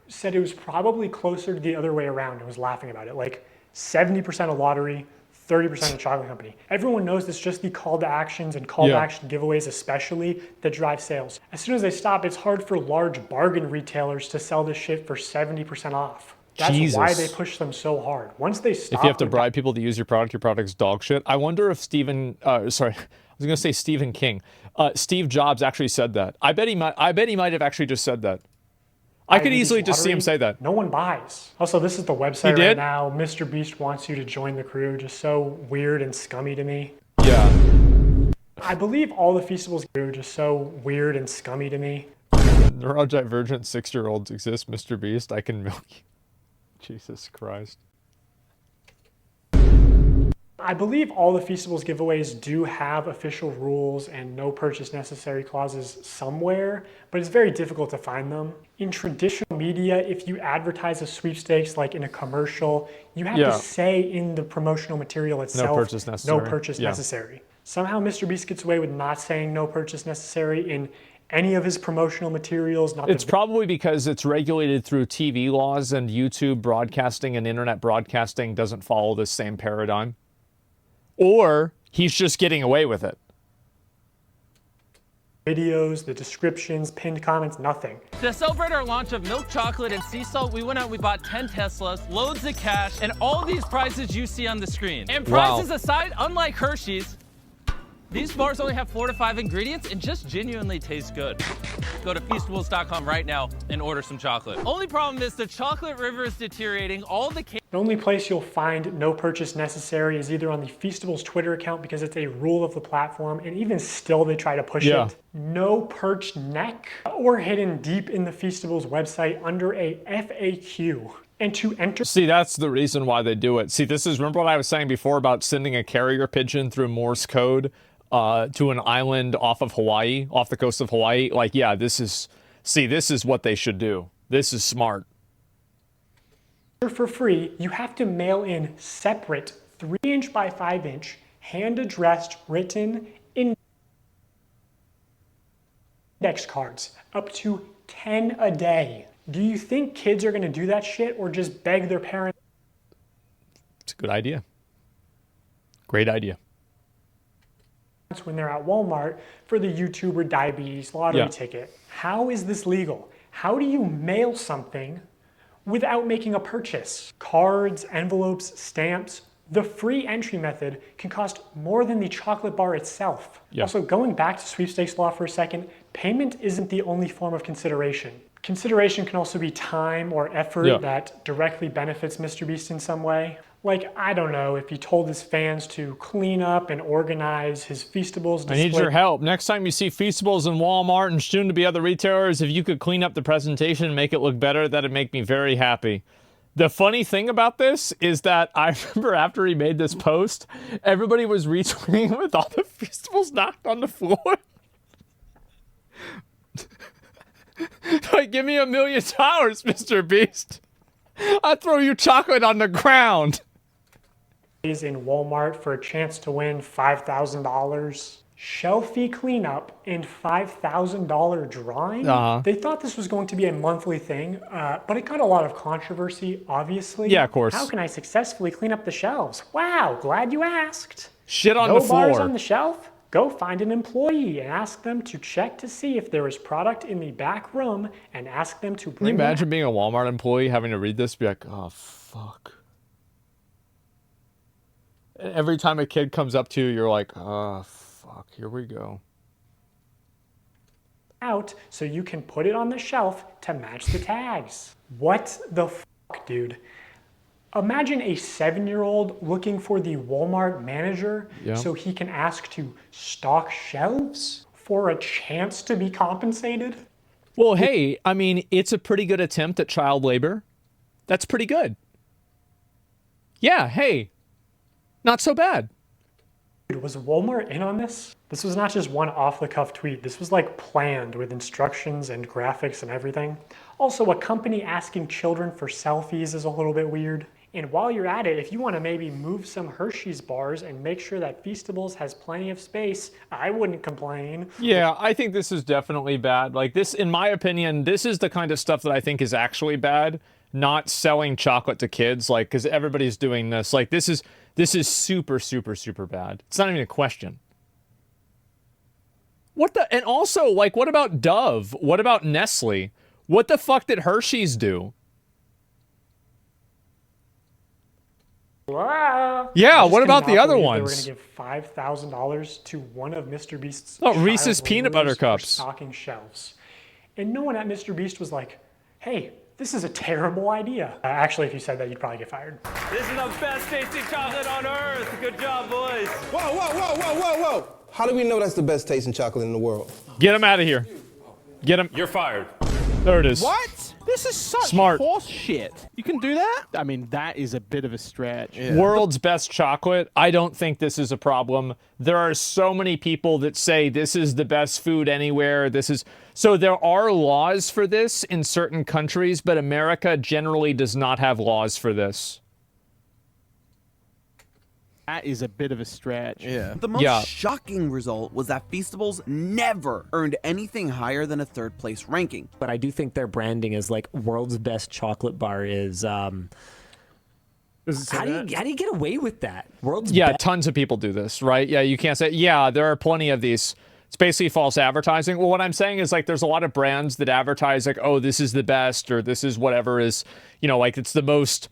said it was probably closer to the other way around and was laughing about it. Like 70% a lottery, 30% a chocolate company. Everyone knows it's just the call to actions and call to action giveaways especially that drive sales. As soon as they stop, it's hard for large bargain retailers to sell this shit for 70% off. That's why they push them so hard. Once they stop... If you have to bribe people to use your product's dog shit. I wonder if Stephen King. Steve Jobs actually said that. I bet he might have actually just said that. I could easily just see him say that. No one buys. Also, this is the website right now. MrBeast wants you to join the crew. Just so weird and scummy to me. Yeah. I believe all the Feastables crew just so weird and scummy to me. Neurodivergent 6-year-olds exist, MrBeast. I can milk you. Jesus Christ. I believe all the Feastables giveaways do have official rules and no purchase necessary clauses somewhere, but it's very difficult to find them. In traditional media, if you advertise a sweepstakes like in a commercial, you have to say in the promotional material itself, no purchase necessary. No purchase necessary. Somehow MrBeast gets away with not saying no purchase necessary in any of his promotional materials. It's probably because it's regulated through TV laws and YouTube broadcasting and internet broadcasting doesn't follow the same paradigm. Or he's just getting away with it. Videos, the descriptions, pinned comments, nothing. To celebrate our launch of milk chocolate and sea salt, we went out and we bought 10 Teslas, loads of cash, and all these prizes you see on the screen. And prizes aside, unlike Hershey's, These bars only have 4 to 5 ingredients and just genuinely taste good. Go to Feastables.com right now and order some chocolate. Only problem is the chocolate river is deteriorating. All the The only place you'll find no purchase necessary is either on the Feastables Twitter account because it's a rule of the platform, and even still they try to push it. No perched neck, or hidden deep in the Feastables website under a FAQ. And to enter. See, that's the reason why they do it. See, this is, remember what I was saying before about sending a carrier pigeon through Morse code to an island off of Hawaii, off the coast of Hawaii? Like, yeah, this is, see, this is what they should do. This is smart. For free, you have to mail in separate 3" by 5" hand-addressed written index cards, up to 10 a day. Do you think kids are going to do that shit or just beg their parents? It's a good idea. Great idea. When they're at Walmart for the YouTuber diabetes lottery ticket. How is this legal? How do you mail something without making a purchase? Cards, envelopes, stamps. The free entry method can cost more than the chocolate bar itself. Also, going back to sweepstakes law for a second, payment isn't the only form of consideration. Consideration can also be time or effort that directly benefits MrBeast in some way. Like, I don't know, if he told his fans to clean up and organize his Feastables display. I need your help. Next time you see Feastables in Walmart and soon to be other retailers, if you could clean up the presentation and make it look better, that'd make me very happy. The funny thing about this is that I remember after he made this post, everybody was retweeting with all the Feastables knocked on the floor. Like, give me $1 million, MrBeast. I'll throw you chocolate on the ground. In Walmart for a chance to win $5,000. Shelfie cleanup and $5,000 drawing? They thought this was going to be a monthly thing, but it got a lot of controversy, obviously. Yeah, of course. How can I successfully clean up the shelves? Wow, glad you asked. Shit on the floor. No bars on the shelf? Go find an employee and ask them to check to see if there is product in the back room and ask them to bring. Can you imagine being a Walmart employee having to read this, be like, oh, fuck. And every time a kid comes up to you, you're like, oh, fuck, here we go. Out so you can put it on the shelf to match the tags. What the fuck, dude? Imagine a 7-year-old looking for the Walmart manager so he can ask to stock shelves for a chance to be compensated. Well, hey, I mean, it's a pretty good attempt at child labor. That's pretty good. Yeah, hey, not so bad. Dude, was Walmart in on this? This was not just one off-the-cuff tweet. This was like planned with instructions and graphics and everything. Also, a company asking children for selfies is a little bit weird. And while you're at it, if you want to maybe move some Hershey's bars and make sure that Feastables has plenty of space, I wouldn't complain. Yeah, I think this is definitely bad. Like this, in my opinion, this is the kind of stuff that I think is actually bad. Not selling chocolate to kids, like, because everybody's doing this. Like, this is super, super, super bad. It's not even a question. What the, and also, like, what about Dove? What about Nestle? What the fuck did Hershey's do? Wow. Yeah, what about the other ones? They were going to give $5,000 to one of MrBeast's Reese's peanut butter cups. Stocking shelves. And no one at MrBeast was like, hey, this is a terrible idea. Actually, if you said that, you'd probably get fired. This is the best tasting chocolate on earth. Good job, boys. Whoa, whoa, whoa, whoa, whoa, whoa. How do we know that's the best tasting chocolate in the world? Get him out of here. Get him. You're fired. There it is. What? This is such Smart. horse shit. You can do that? I mean, that is a bit of a stretch. Yeah. World's best chocolate. I don't think this is a problem. There are so many people that say this is the best food anywhere. This is so there are laws for this in certain countries, but America generally does not have laws for this. That is a bit of a stretch. Yeah. The most shocking result was that Feastables never earned anything higher than a 3rd place ranking. But I do think their branding as like world's best chocolate bar is how do you get away with that? World's best. Tons of people do this, right? Yeah, you can't say there are plenty of these. It's basically false advertising. Well, what I'm saying is like there's a lot of brands that advertise like, oh, this is the best, or this is whatever is, like it's the most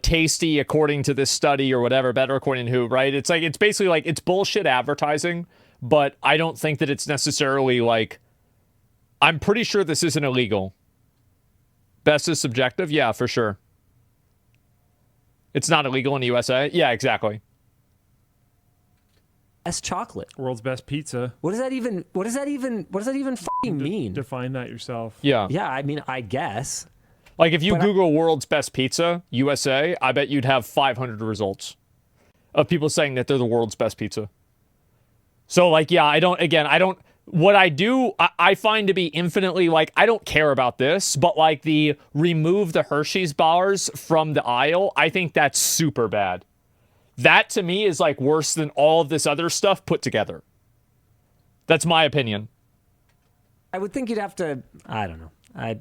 tasty according to this study or whatever, better according to who, right? It's like, it's basically like, it's bullshit advertising, but I don't think that it's necessarily like, I'm pretty sure this isn't illegal. Best is subjective? Yeah, for sure. It's not illegal in the USA? Yeah, exactly. Best chocolate. World's best pizza. What does that even fucking mean? Define that yourself. Yeah. Yeah, I mean, I guess. Like if you Google world's best pizza, USA, I bet you'd have 500 results of people saying that they're the world's best pizza. So like, yeah, what I do, I find to be infinitely, like, I don't care about this, but like the remove the Hershey's bars from the aisle, I think that's super bad. That to me is like worse than all of this other stuff put together. That's my opinion. I would think you'd have to, I don't know.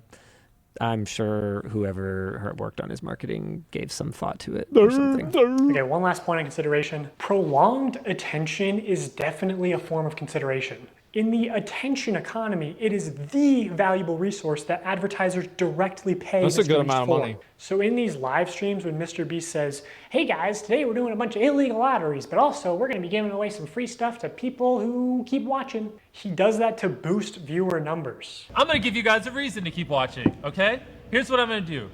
I'm sure whoever worked on his marketing gave some thought to it or something. Okay, one last point of consideration. Prolonged attention is definitely a form of consideration. In the attention economy, it is the valuable resource that advertisers directly pay. That's a good amount of money. So in these live streams when MrBeast says, hey guys, today we're doing a bunch of illegal lotteries, but also we're gonna be giving away some free stuff to people who keep watching. He does that to boost viewer numbers. I'm gonna give you guys a reason to keep watching, okay? Here's what I'm gonna do.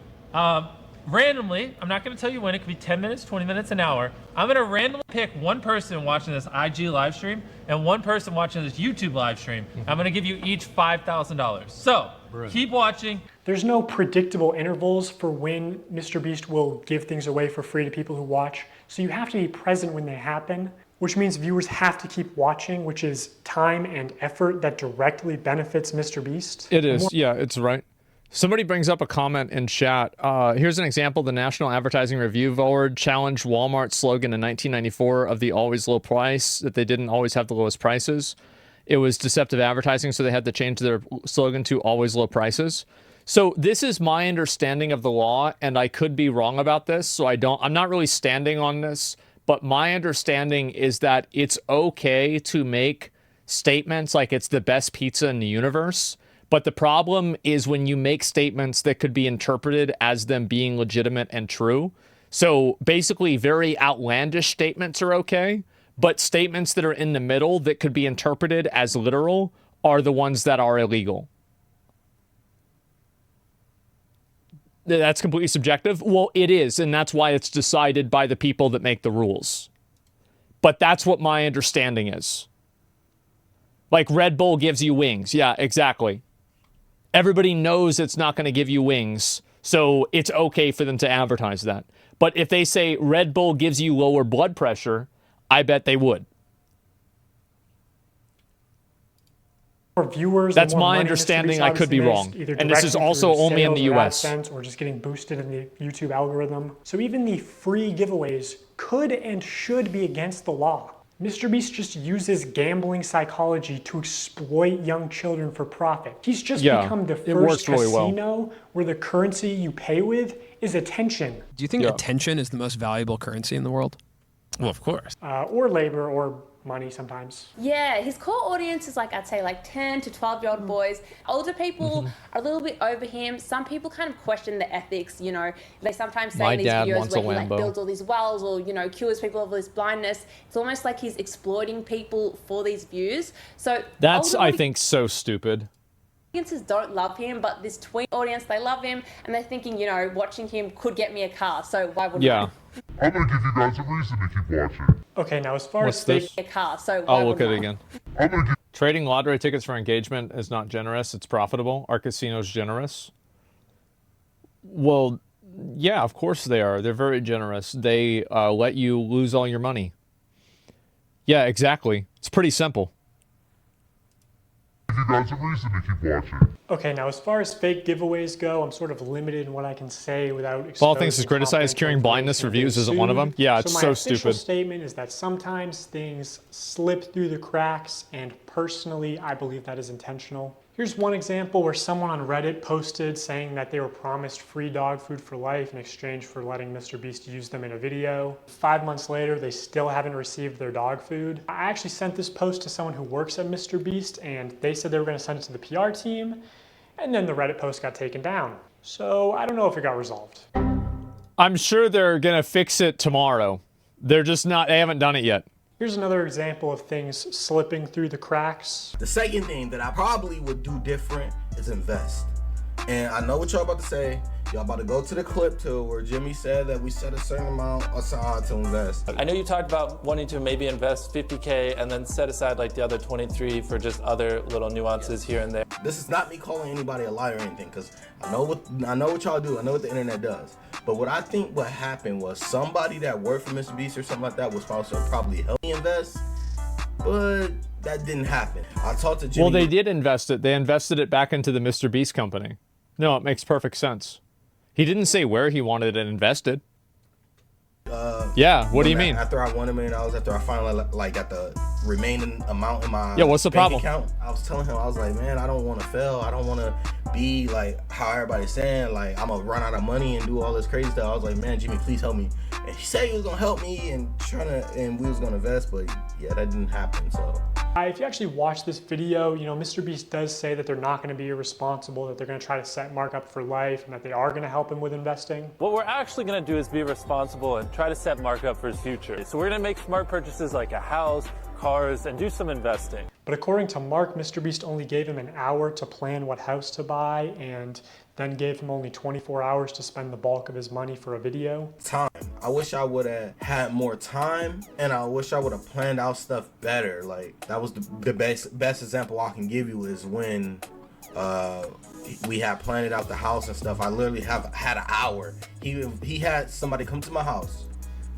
Randomly, I'm not gonna tell you when, it could be 10 minutes, 20 minutes, an hour. I'm gonna randomly pick one person watching this IG live stream and one person watching this YouTube live stream. I'm gonna give you each $5,000. So, keep watching. There's no predictable intervals for when MrBeast will give things away for free to people who watch. So you have to be present when they happen, which means viewers have to keep watching, which is time and effort that directly benefits MrBeast. It is, yeah, it's right. Somebody brings up a comment in chat. Here's an example. The National Advertising Review Board challenged Walmart's slogan in 1994 of the always low price, that they didn't always have the lowest prices. It was deceptive advertising, so they had to change their slogan to always low prices. So this is my understanding of the law, and I could be wrong about this, so I'm not really standing on this, but my understanding is that it's okay to make statements like it's the best pizza in the universe. But the problem is when you make statements that could be interpreted as them being legitimate and true. So basically very outlandish statements are okay, but statements that are in the middle that could be interpreted as literal are the ones that are illegal. That's completely subjective? Well, it is, and that's why it's decided by the people that make the rules. But that's what my understanding is. Like Red Bull gives you wings. Yeah, exactly. Everybody knows it's not going to give you wings, so it's okay for them to advertise that. But if they say Red Bull gives you lower blood pressure, I bet they would. For viewers, that's my understanding. I could be wrong. And this is also only in the US. Or just getting boosted in the YouTube algorithm. So even the free giveaways could and should be against the law. MrBeast just uses gambling psychology to exploit young children for profit. He's just become the first casino where the currency you pay with is attention. Do you think attention is the most valuable currency in the world? Well, of course. Or labor, or money sometimes. Yeah, his core audience is like, I'd say like 10 to 12-year-old boys. Older people are a little bit over him. Some people kind of question the ethics, you know. They sometimes say in these videos where he like builds all these wells or, you know, cures people of this blindness. It's almost like he's exploiting people for these views. So that's, I think, so stupid. Audiences don't love him, but this tween audience, they love him, and they're thinking, you know, watching him could get me a car, so why wouldn't I? I'm gonna give you guys a reason to keep watching. Okay, now as far as this? A car, so I'll look at it again. Trading lottery tickets for engagement is not generous, it's profitable. Are casinos generous? Well, yeah, of course they are. They're very generous. They let you lose all your money. Yeah, exactly. It's pretty simple. You guys a reason to keep watching. Okay, now as far as fake giveaways go, I'm sort of limited in what I can say without exposing. Paul thinks is criticized curing blindness for views isn't one of them. Yeah, it's so stupid. My official statement is that sometimes things slip through the cracks, and personally, I believe that is intentional. Here's one example where someone on Reddit posted saying that they were promised free dog food for life in exchange for letting MrBeast use them in a video. 5 months later, they still haven't received their dog food. I actually sent this post to someone who works at MrBeast, and they said they were going to send it to the PR team, and then the Reddit post got taken down. So I don't know if it got resolved. I'm sure they're going to fix it tomorrow. They're just not, they haven't done it yet. Here's another example of things slipping through the cracks. The second thing that I probably would do different is invest. And I know what y'all about to say. Y'all about to go to the clip too, where Jimmy said that we set a certain amount aside to invest. I know you talked about wanting to maybe invest 50K and then set aside like the other 23 for just other little nuances here and there. This is not me calling anybody a liar or anything, because I know what y'all do. I know what the internet does. But what I think what happened was somebody that worked for MrBeast or something like that was supposed to probably help me invest, but that didn't happen. I talked to Jimmy. Well, they did invest it. They invested it back into the MrBeast company. No, it makes perfect sense. He didn't say where he wanted it invested. Yeah, what do you mean? After I won $1 million, after I finally got the remaining amount in my what's the problem? account, I was telling him, I was like, man, I don't want to fail. I don't want to be like how everybody's saying, like I'm gonna run out of money and do all this crazy stuff. I was like, man, Jimmy, please help me. And he said he was gonna help me and we was gonna invest, but yeah, that didn't happen. So if you actually watch this video, you know, MrBeast does say that they're not going to be irresponsible, that they're going to try to set Mark up for life, and that they are going to help him with investing. What we're actually going to do is be responsible and try to set Mark up for his future. So we're going to make smart purchases like a house, cars, and do some investing. But according to Mark, MrBeast only gave him an hour to plan what house to buy, and then gave him only 24 hours to spend the bulk of his money for a video. Time. I wish I would have had more time, and I wish I would have planned out stuff better. Like that was the best example I can give you is when we had planned out the house and stuff. I literally had an hour. He had somebody come to my house,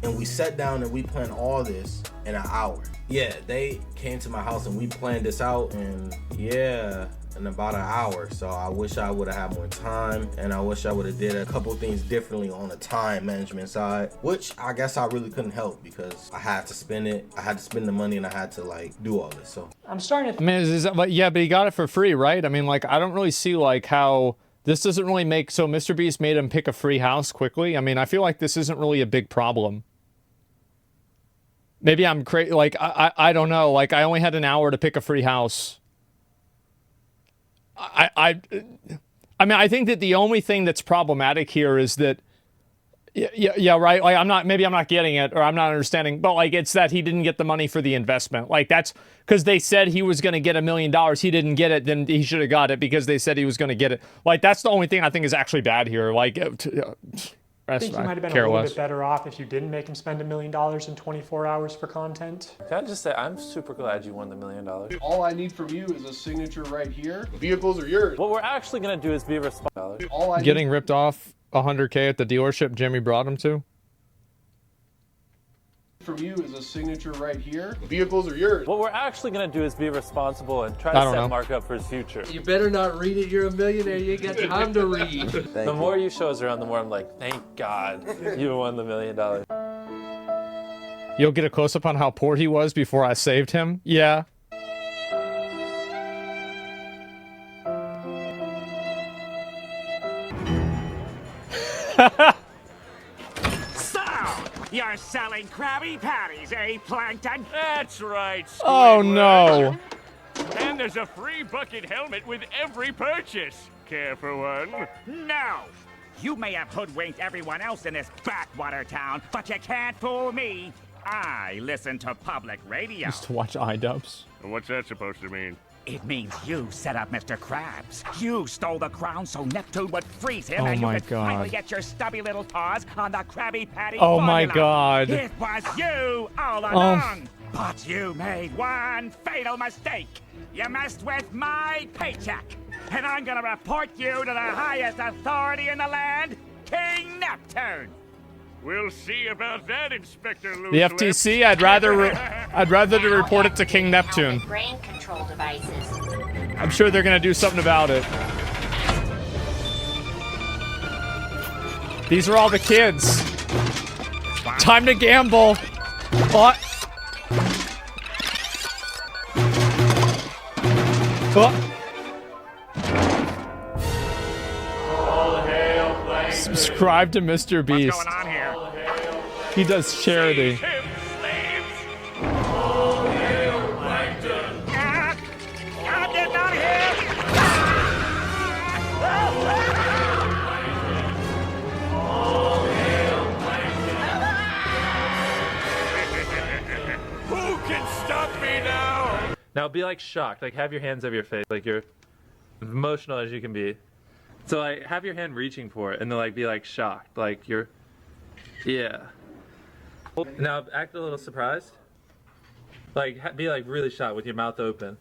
and we sat down and we planned all this in an hour. Yeah, they came to my house and we planned this out in about an hour. So I wish I would have had more time, and I wish I would have did a couple things differently on the time management side, which I guess I really couldn't help because I had to spend it. I had to spend the money and I had to like do all this. So I'm starting to I mean, yeah, but he got it for free, right? I mean, like, I don't really see like how this doesn't really make, so MrBeast made him pick a free house quickly. I mean, I feel like this isn't really a big problem. Maybe I'm crazy. Like, I don't know. Like, I only had an hour to pick a free house. I mean, I think that the only thing that's problematic here is that, yeah, right. Like, maybe I'm not getting it, or I'm not understanding, but like, it's that he didn't get the money for the investment. Like, that's because they said he was going to get $1 million. He didn't get it. Then he should have got it because they said he was going to get it. Like, that's the only thing I think is actually bad here. Like, I think you might have been a little bit better off if you didn't make him spend $1 million in 24 hours for content. Can I just say, I'm super glad you won the $1 million. All I need from you is a signature right here. The vehicles are yours. What we're actually going to do is be responsible. Getting ripped off $100K at the dealership Jimmy brought him to. From you is a signature right here. The vehicles are yours. What we're actually going to do is be responsible and try to set Mark up for his future. You better not read it. You're a millionaire. You ain't got time to read. The more you show us around, the more I'm like, thank God you won the $1 million. You'll get a close-up on how poor he was before I saved him? Yeah. You're selling Krabby Patties, eh, Plankton? That's right, Squidward. Oh, no. And there's a free bucket helmet with every purchase. Care for one? No! You may have hoodwinked everyone else in this backwater town, but you can't fool me. I listen to public radio. Used to watch iDubbbz. What's that supposed to mean? It means you set up Mr. Krabs. You stole the crown so Neptune would freeze him, and you could finally get your stubby little paws on the Krabby Patty Oh my formula. God. It was you all along. But you made one fatal mistake. You messed with my paycheck. And I'm gonna report you to the highest authority in the land, King Neptune. We'll see about that, Inspector Loose The FTC, I'd rather to report it to King Neptune. Brain control devices. I'm sure they're gonna do something about it. These are all the kids. Time to gamble. What? Subscribe to MrBeast. What's going on here? He does charity. Who Now be like shocked. Like have your hands over your face. Like you're emotional as you can be. So like have your hand reaching for it and then like be like shocked. Like you're, yeah. Now act a little surprised. Like be like really shocked with your mouth open.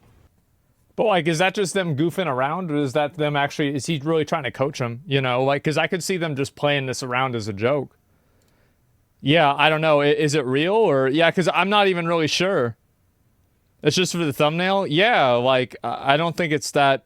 But like, is that just them goofing around, or is that them actually? Is he really trying to coach him? You know, like, because I could see them just playing this around as a joke. Yeah, I don't know. Is it real or yeah? Because I'm not even really sure. It's just for the thumbnail. Yeah, like I don't think it's that.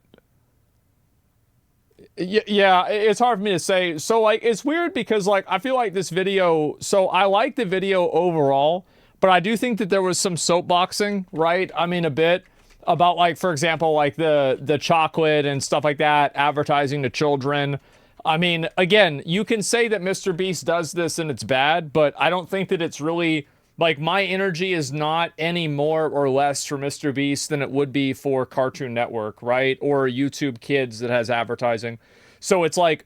Yeah, it's hard for me to say. So like, it's weird because like I feel like this video. So I like the video overall, but I do think that there was some soapboxing, right? I mean, a bit. About like, for example, like the chocolate and stuff like that, advertising to children. I mean, again, you can say that MrBeast does this and it's bad, but I don't think that it's really, like, my energy is not any more or less for MrBeast than it would be for Cartoon Network, right? Or YouTube Kids that has advertising. So it's like,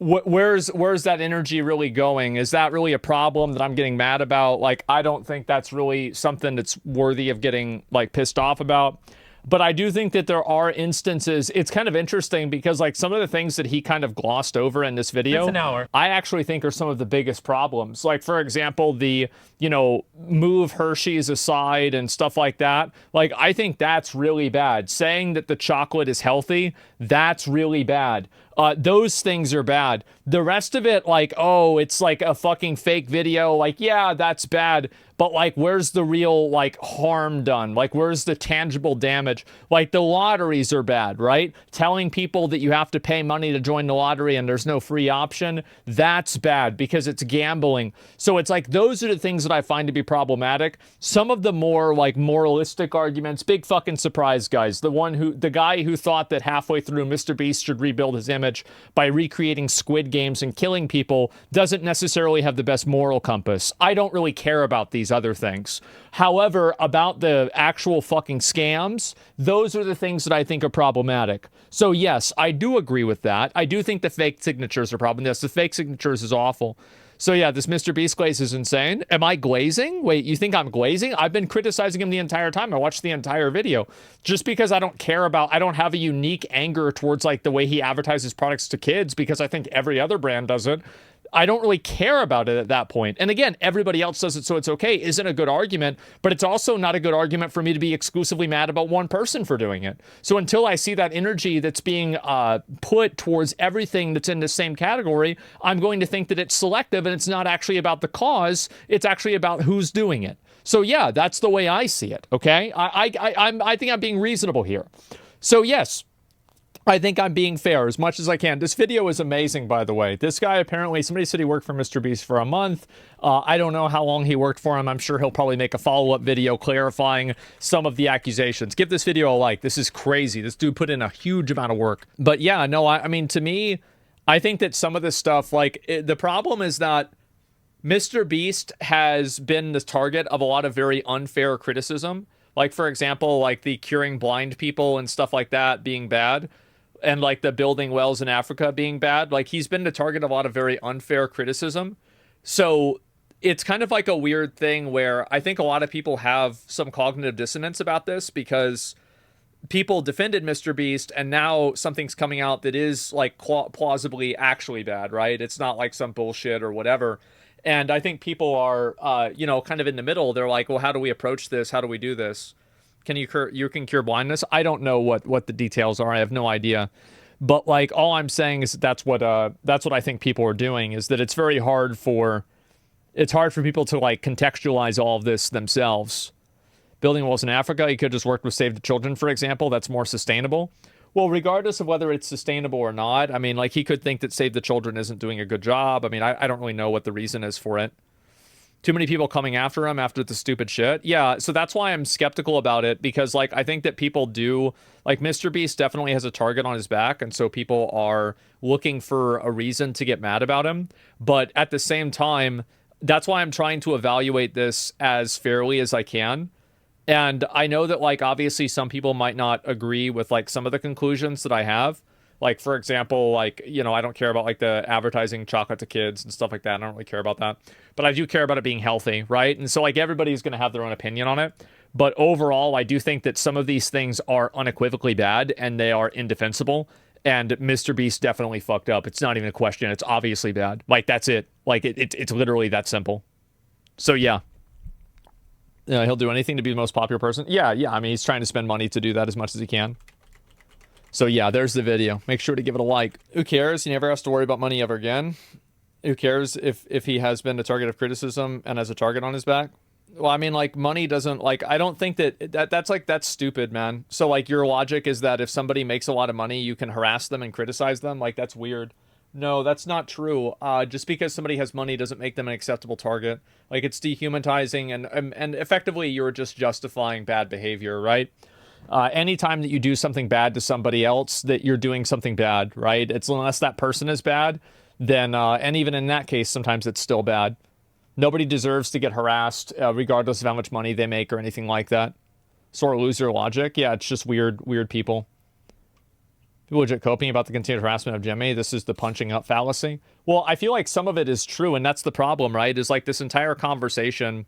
where's that energy really going? Is that really a problem that I'm getting mad about? Like, I don't think that's really something that's worthy of getting, like, pissed off about. But I do think that there are instances, it's kind of interesting because like some of the things that he kind of glossed over in this video, It's an hour. I actually think are some of the biggest problems. Like, for example, the, you know, move Hershey's aside and stuff like that. Like, I think that's really bad. Saying that the chocolate is healthy, that's really bad. Those things are bad. The rest of it, like, oh, it's like a fucking fake video. Like, yeah, that's bad. But like, where's the real like harm done? Like, where's the tangible damage? Like, the lotteries are bad, right? Telling people that you have to pay money to join the lottery and there's no free option, that's bad because it's gambling. So it's like, those are the things that I find to be problematic. Some of the more like moralistic arguments, big fucking surprise, guys. The guy who thought that halfway through MrBeast should rebuild his image by recreating Squid Games and killing people doesn't necessarily have the best moral compass. I don't really care about these other things. However, about the actual fucking scams, those are the things that I think are problematic. So yes, I do agree with that. I do think the fake signatures are problematic. Yes, the fake signatures is awful. So yeah, this MrBeast glaze is insane. Am I glazing? Wait, you think I'm glazing? I've been criticizing him the entire time. I watched the entire video. Just because I don't care about, I don't have a unique anger towards like the way he advertises products to kids because I think every other brand does it. I don't really care about it at that point. And again, everybody else does it, so it's okay, isn't a good argument, but it's also not a good argument for me to be exclusively mad about one person for doing it. So until I see that energy that's being put towards everything that's in the same category, I'm going to think that it's selective and it's not actually about the cause, it's actually about who's doing it. So yeah, that's the way I see it, okay? I think I'm being reasonable here. So yes, I think I'm being fair as much as I can. This video is amazing, by the way. This guy, apparently, somebody said he worked for MrBeast for a month. I don't know how long he worked for him. I'm sure he'll probably make a follow-up video clarifying some of the accusations. Give this video a like. This is crazy. This dude put in a huge amount of work. But yeah, no, I mean, to me, I think that some of this stuff, like, the problem is that MrBeast has been the target of a lot of very unfair criticism. Like, for example, like the curing blind people and stuff like that being bad. And like the building wells in Africa being bad. Like, he's been the target of a lot of very unfair criticism. So it's kind of like a weird thing where I think a lot of people have some cognitive dissonance about this because people defended MrBeast and now something's coming out that is like plausibly actually bad, right? It's not like some bullshit or whatever. And I think people are, you know, kind of in the middle. They're like, well, how do we approach this? How do we do this? Can you cure blindness? I don't know what the details are. I have no idea. But like, all I'm saying is that's what I think people are doing, is that it's very hard for people to like contextualize all of this themselves. Building walls in Africa, he could just work with Save the Children, for example. That's more sustainable. Well, regardless of whether it's sustainable or not, I mean, like, he could think that Save the Children isn't doing a good job. I mean, I don't really know what the reason is for it. Too many people coming after him after the stupid shit. Yeah, so that's why I'm skeptical about it, because like I think that people do, like, MrBeast definitely has a target on his back, and so people are looking for a reason to get mad about him. But at the same time, that's why I'm trying to evaluate this as fairly as I can. And I know that, like, obviously some people might not agree with like some of the conclusions that I have. Like, for example, like, you know, I don't care about like the advertising chocolate to kids and stuff like that. I don't really care about that. But I do care about it being healthy, right? And so like everybody's going to have their own opinion on it. But overall, I do think that some of these things are unequivocally bad and they are indefensible. And MrBeast definitely fucked up. It's not even a question. It's obviously bad. Like, that's it. Like, it's literally that simple. So, yeah. He'll do anything to be the most popular person. Yeah. I mean, he's trying to spend money to do that as much as he can. So, yeah, there's the video. Make sure to give it a like. Who cares? He never has to worry about money ever again. Who cares if he has been a target of criticism and has a target on his back? Well, I mean, like, money doesn't, like, I don't think that's stupid, man. So, like, your logic is that if somebody makes a lot of money, you can harass them and criticize them? Like, that's weird. No, that's not true. Just because somebody has money doesn't make them an acceptable target. Like, it's dehumanizing, and effectively, you're just justifying bad behavior, right? Anytime that you do something bad to somebody else, that you're doing something bad, right? It's unless that person is bad, then, and even in that case, sometimes it's still bad. Nobody deserves to get harassed, regardless of how much money they make or anything like that. Sort of lose their logic. Yeah, it's just weird people. People legit coping about the continued harassment of Jimmy. This is the punching up fallacy. Well, I feel like some of it is true, and that's the problem, right? Is like this entire conversation,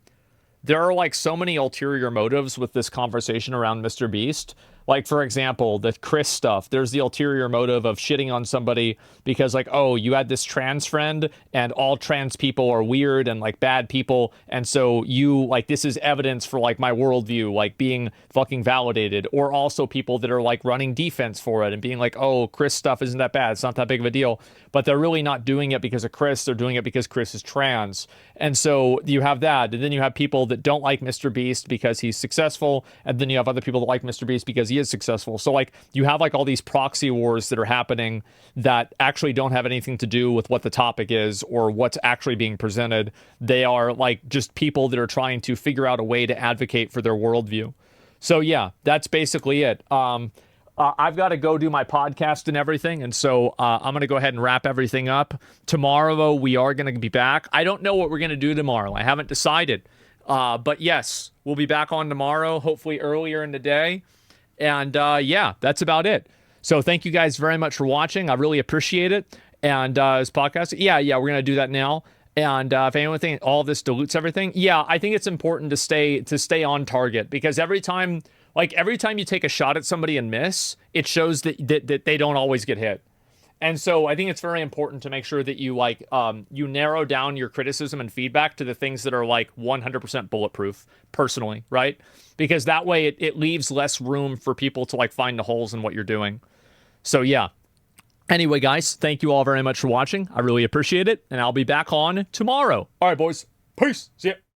there are like so many ulterior motives with this conversation around MrBeast. Like, for example, the Chris stuff, there's the ulterior motive of shitting on somebody because, like, oh, you had this trans friend and all trans people are weird and, like, bad people. And so you, like, this is evidence for, like, my worldview, like, being fucking validated. Or also people that are, like, running defense for it and being like, oh, Chris stuff isn't that bad. It's not that big of a deal. But they're really not doing it because of Chris. They're doing it because Chris is trans. And so you have that. And then you have people that don't like MrBeast because he's successful. And then you have other people that like MrBeast because he is successful. So, like, you have, like, all these proxy wars that are happening that actually don't have anything to do with what the topic is or what's actually being presented. They are, like, just people that are trying to figure out a way to advocate for their worldview. So, yeah, that's basically it. I've got to go do my podcast and everything, and so I'm going to go ahead and wrap everything up. Tomorrow, though, we are going to be back. I don't know what we're going to do tomorrow. I haven't decided. But, yes, we'll be back on tomorrow, hopefully earlier in the day. And, yeah, that's about it. So thank you guys very much for watching. I really appreciate it. And this podcast, yeah, we're going to do that now. And if anyone thinks all this dilutes everything, yeah, I think it's important to stay on target, because every time you take a shot at somebody and miss, it shows that they don't always get hit. And so I think it's very important to make sure that you you narrow down your criticism and feedback to the things that are like 100% bulletproof personally, right? Because that way it leaves less room for people to like find the holes in what you're doing. So yeah. Anyway, guys, thank you all very much for watching. I really appreciate it. And I'll be back on tomorrow. All right, boys. Peace. See ya.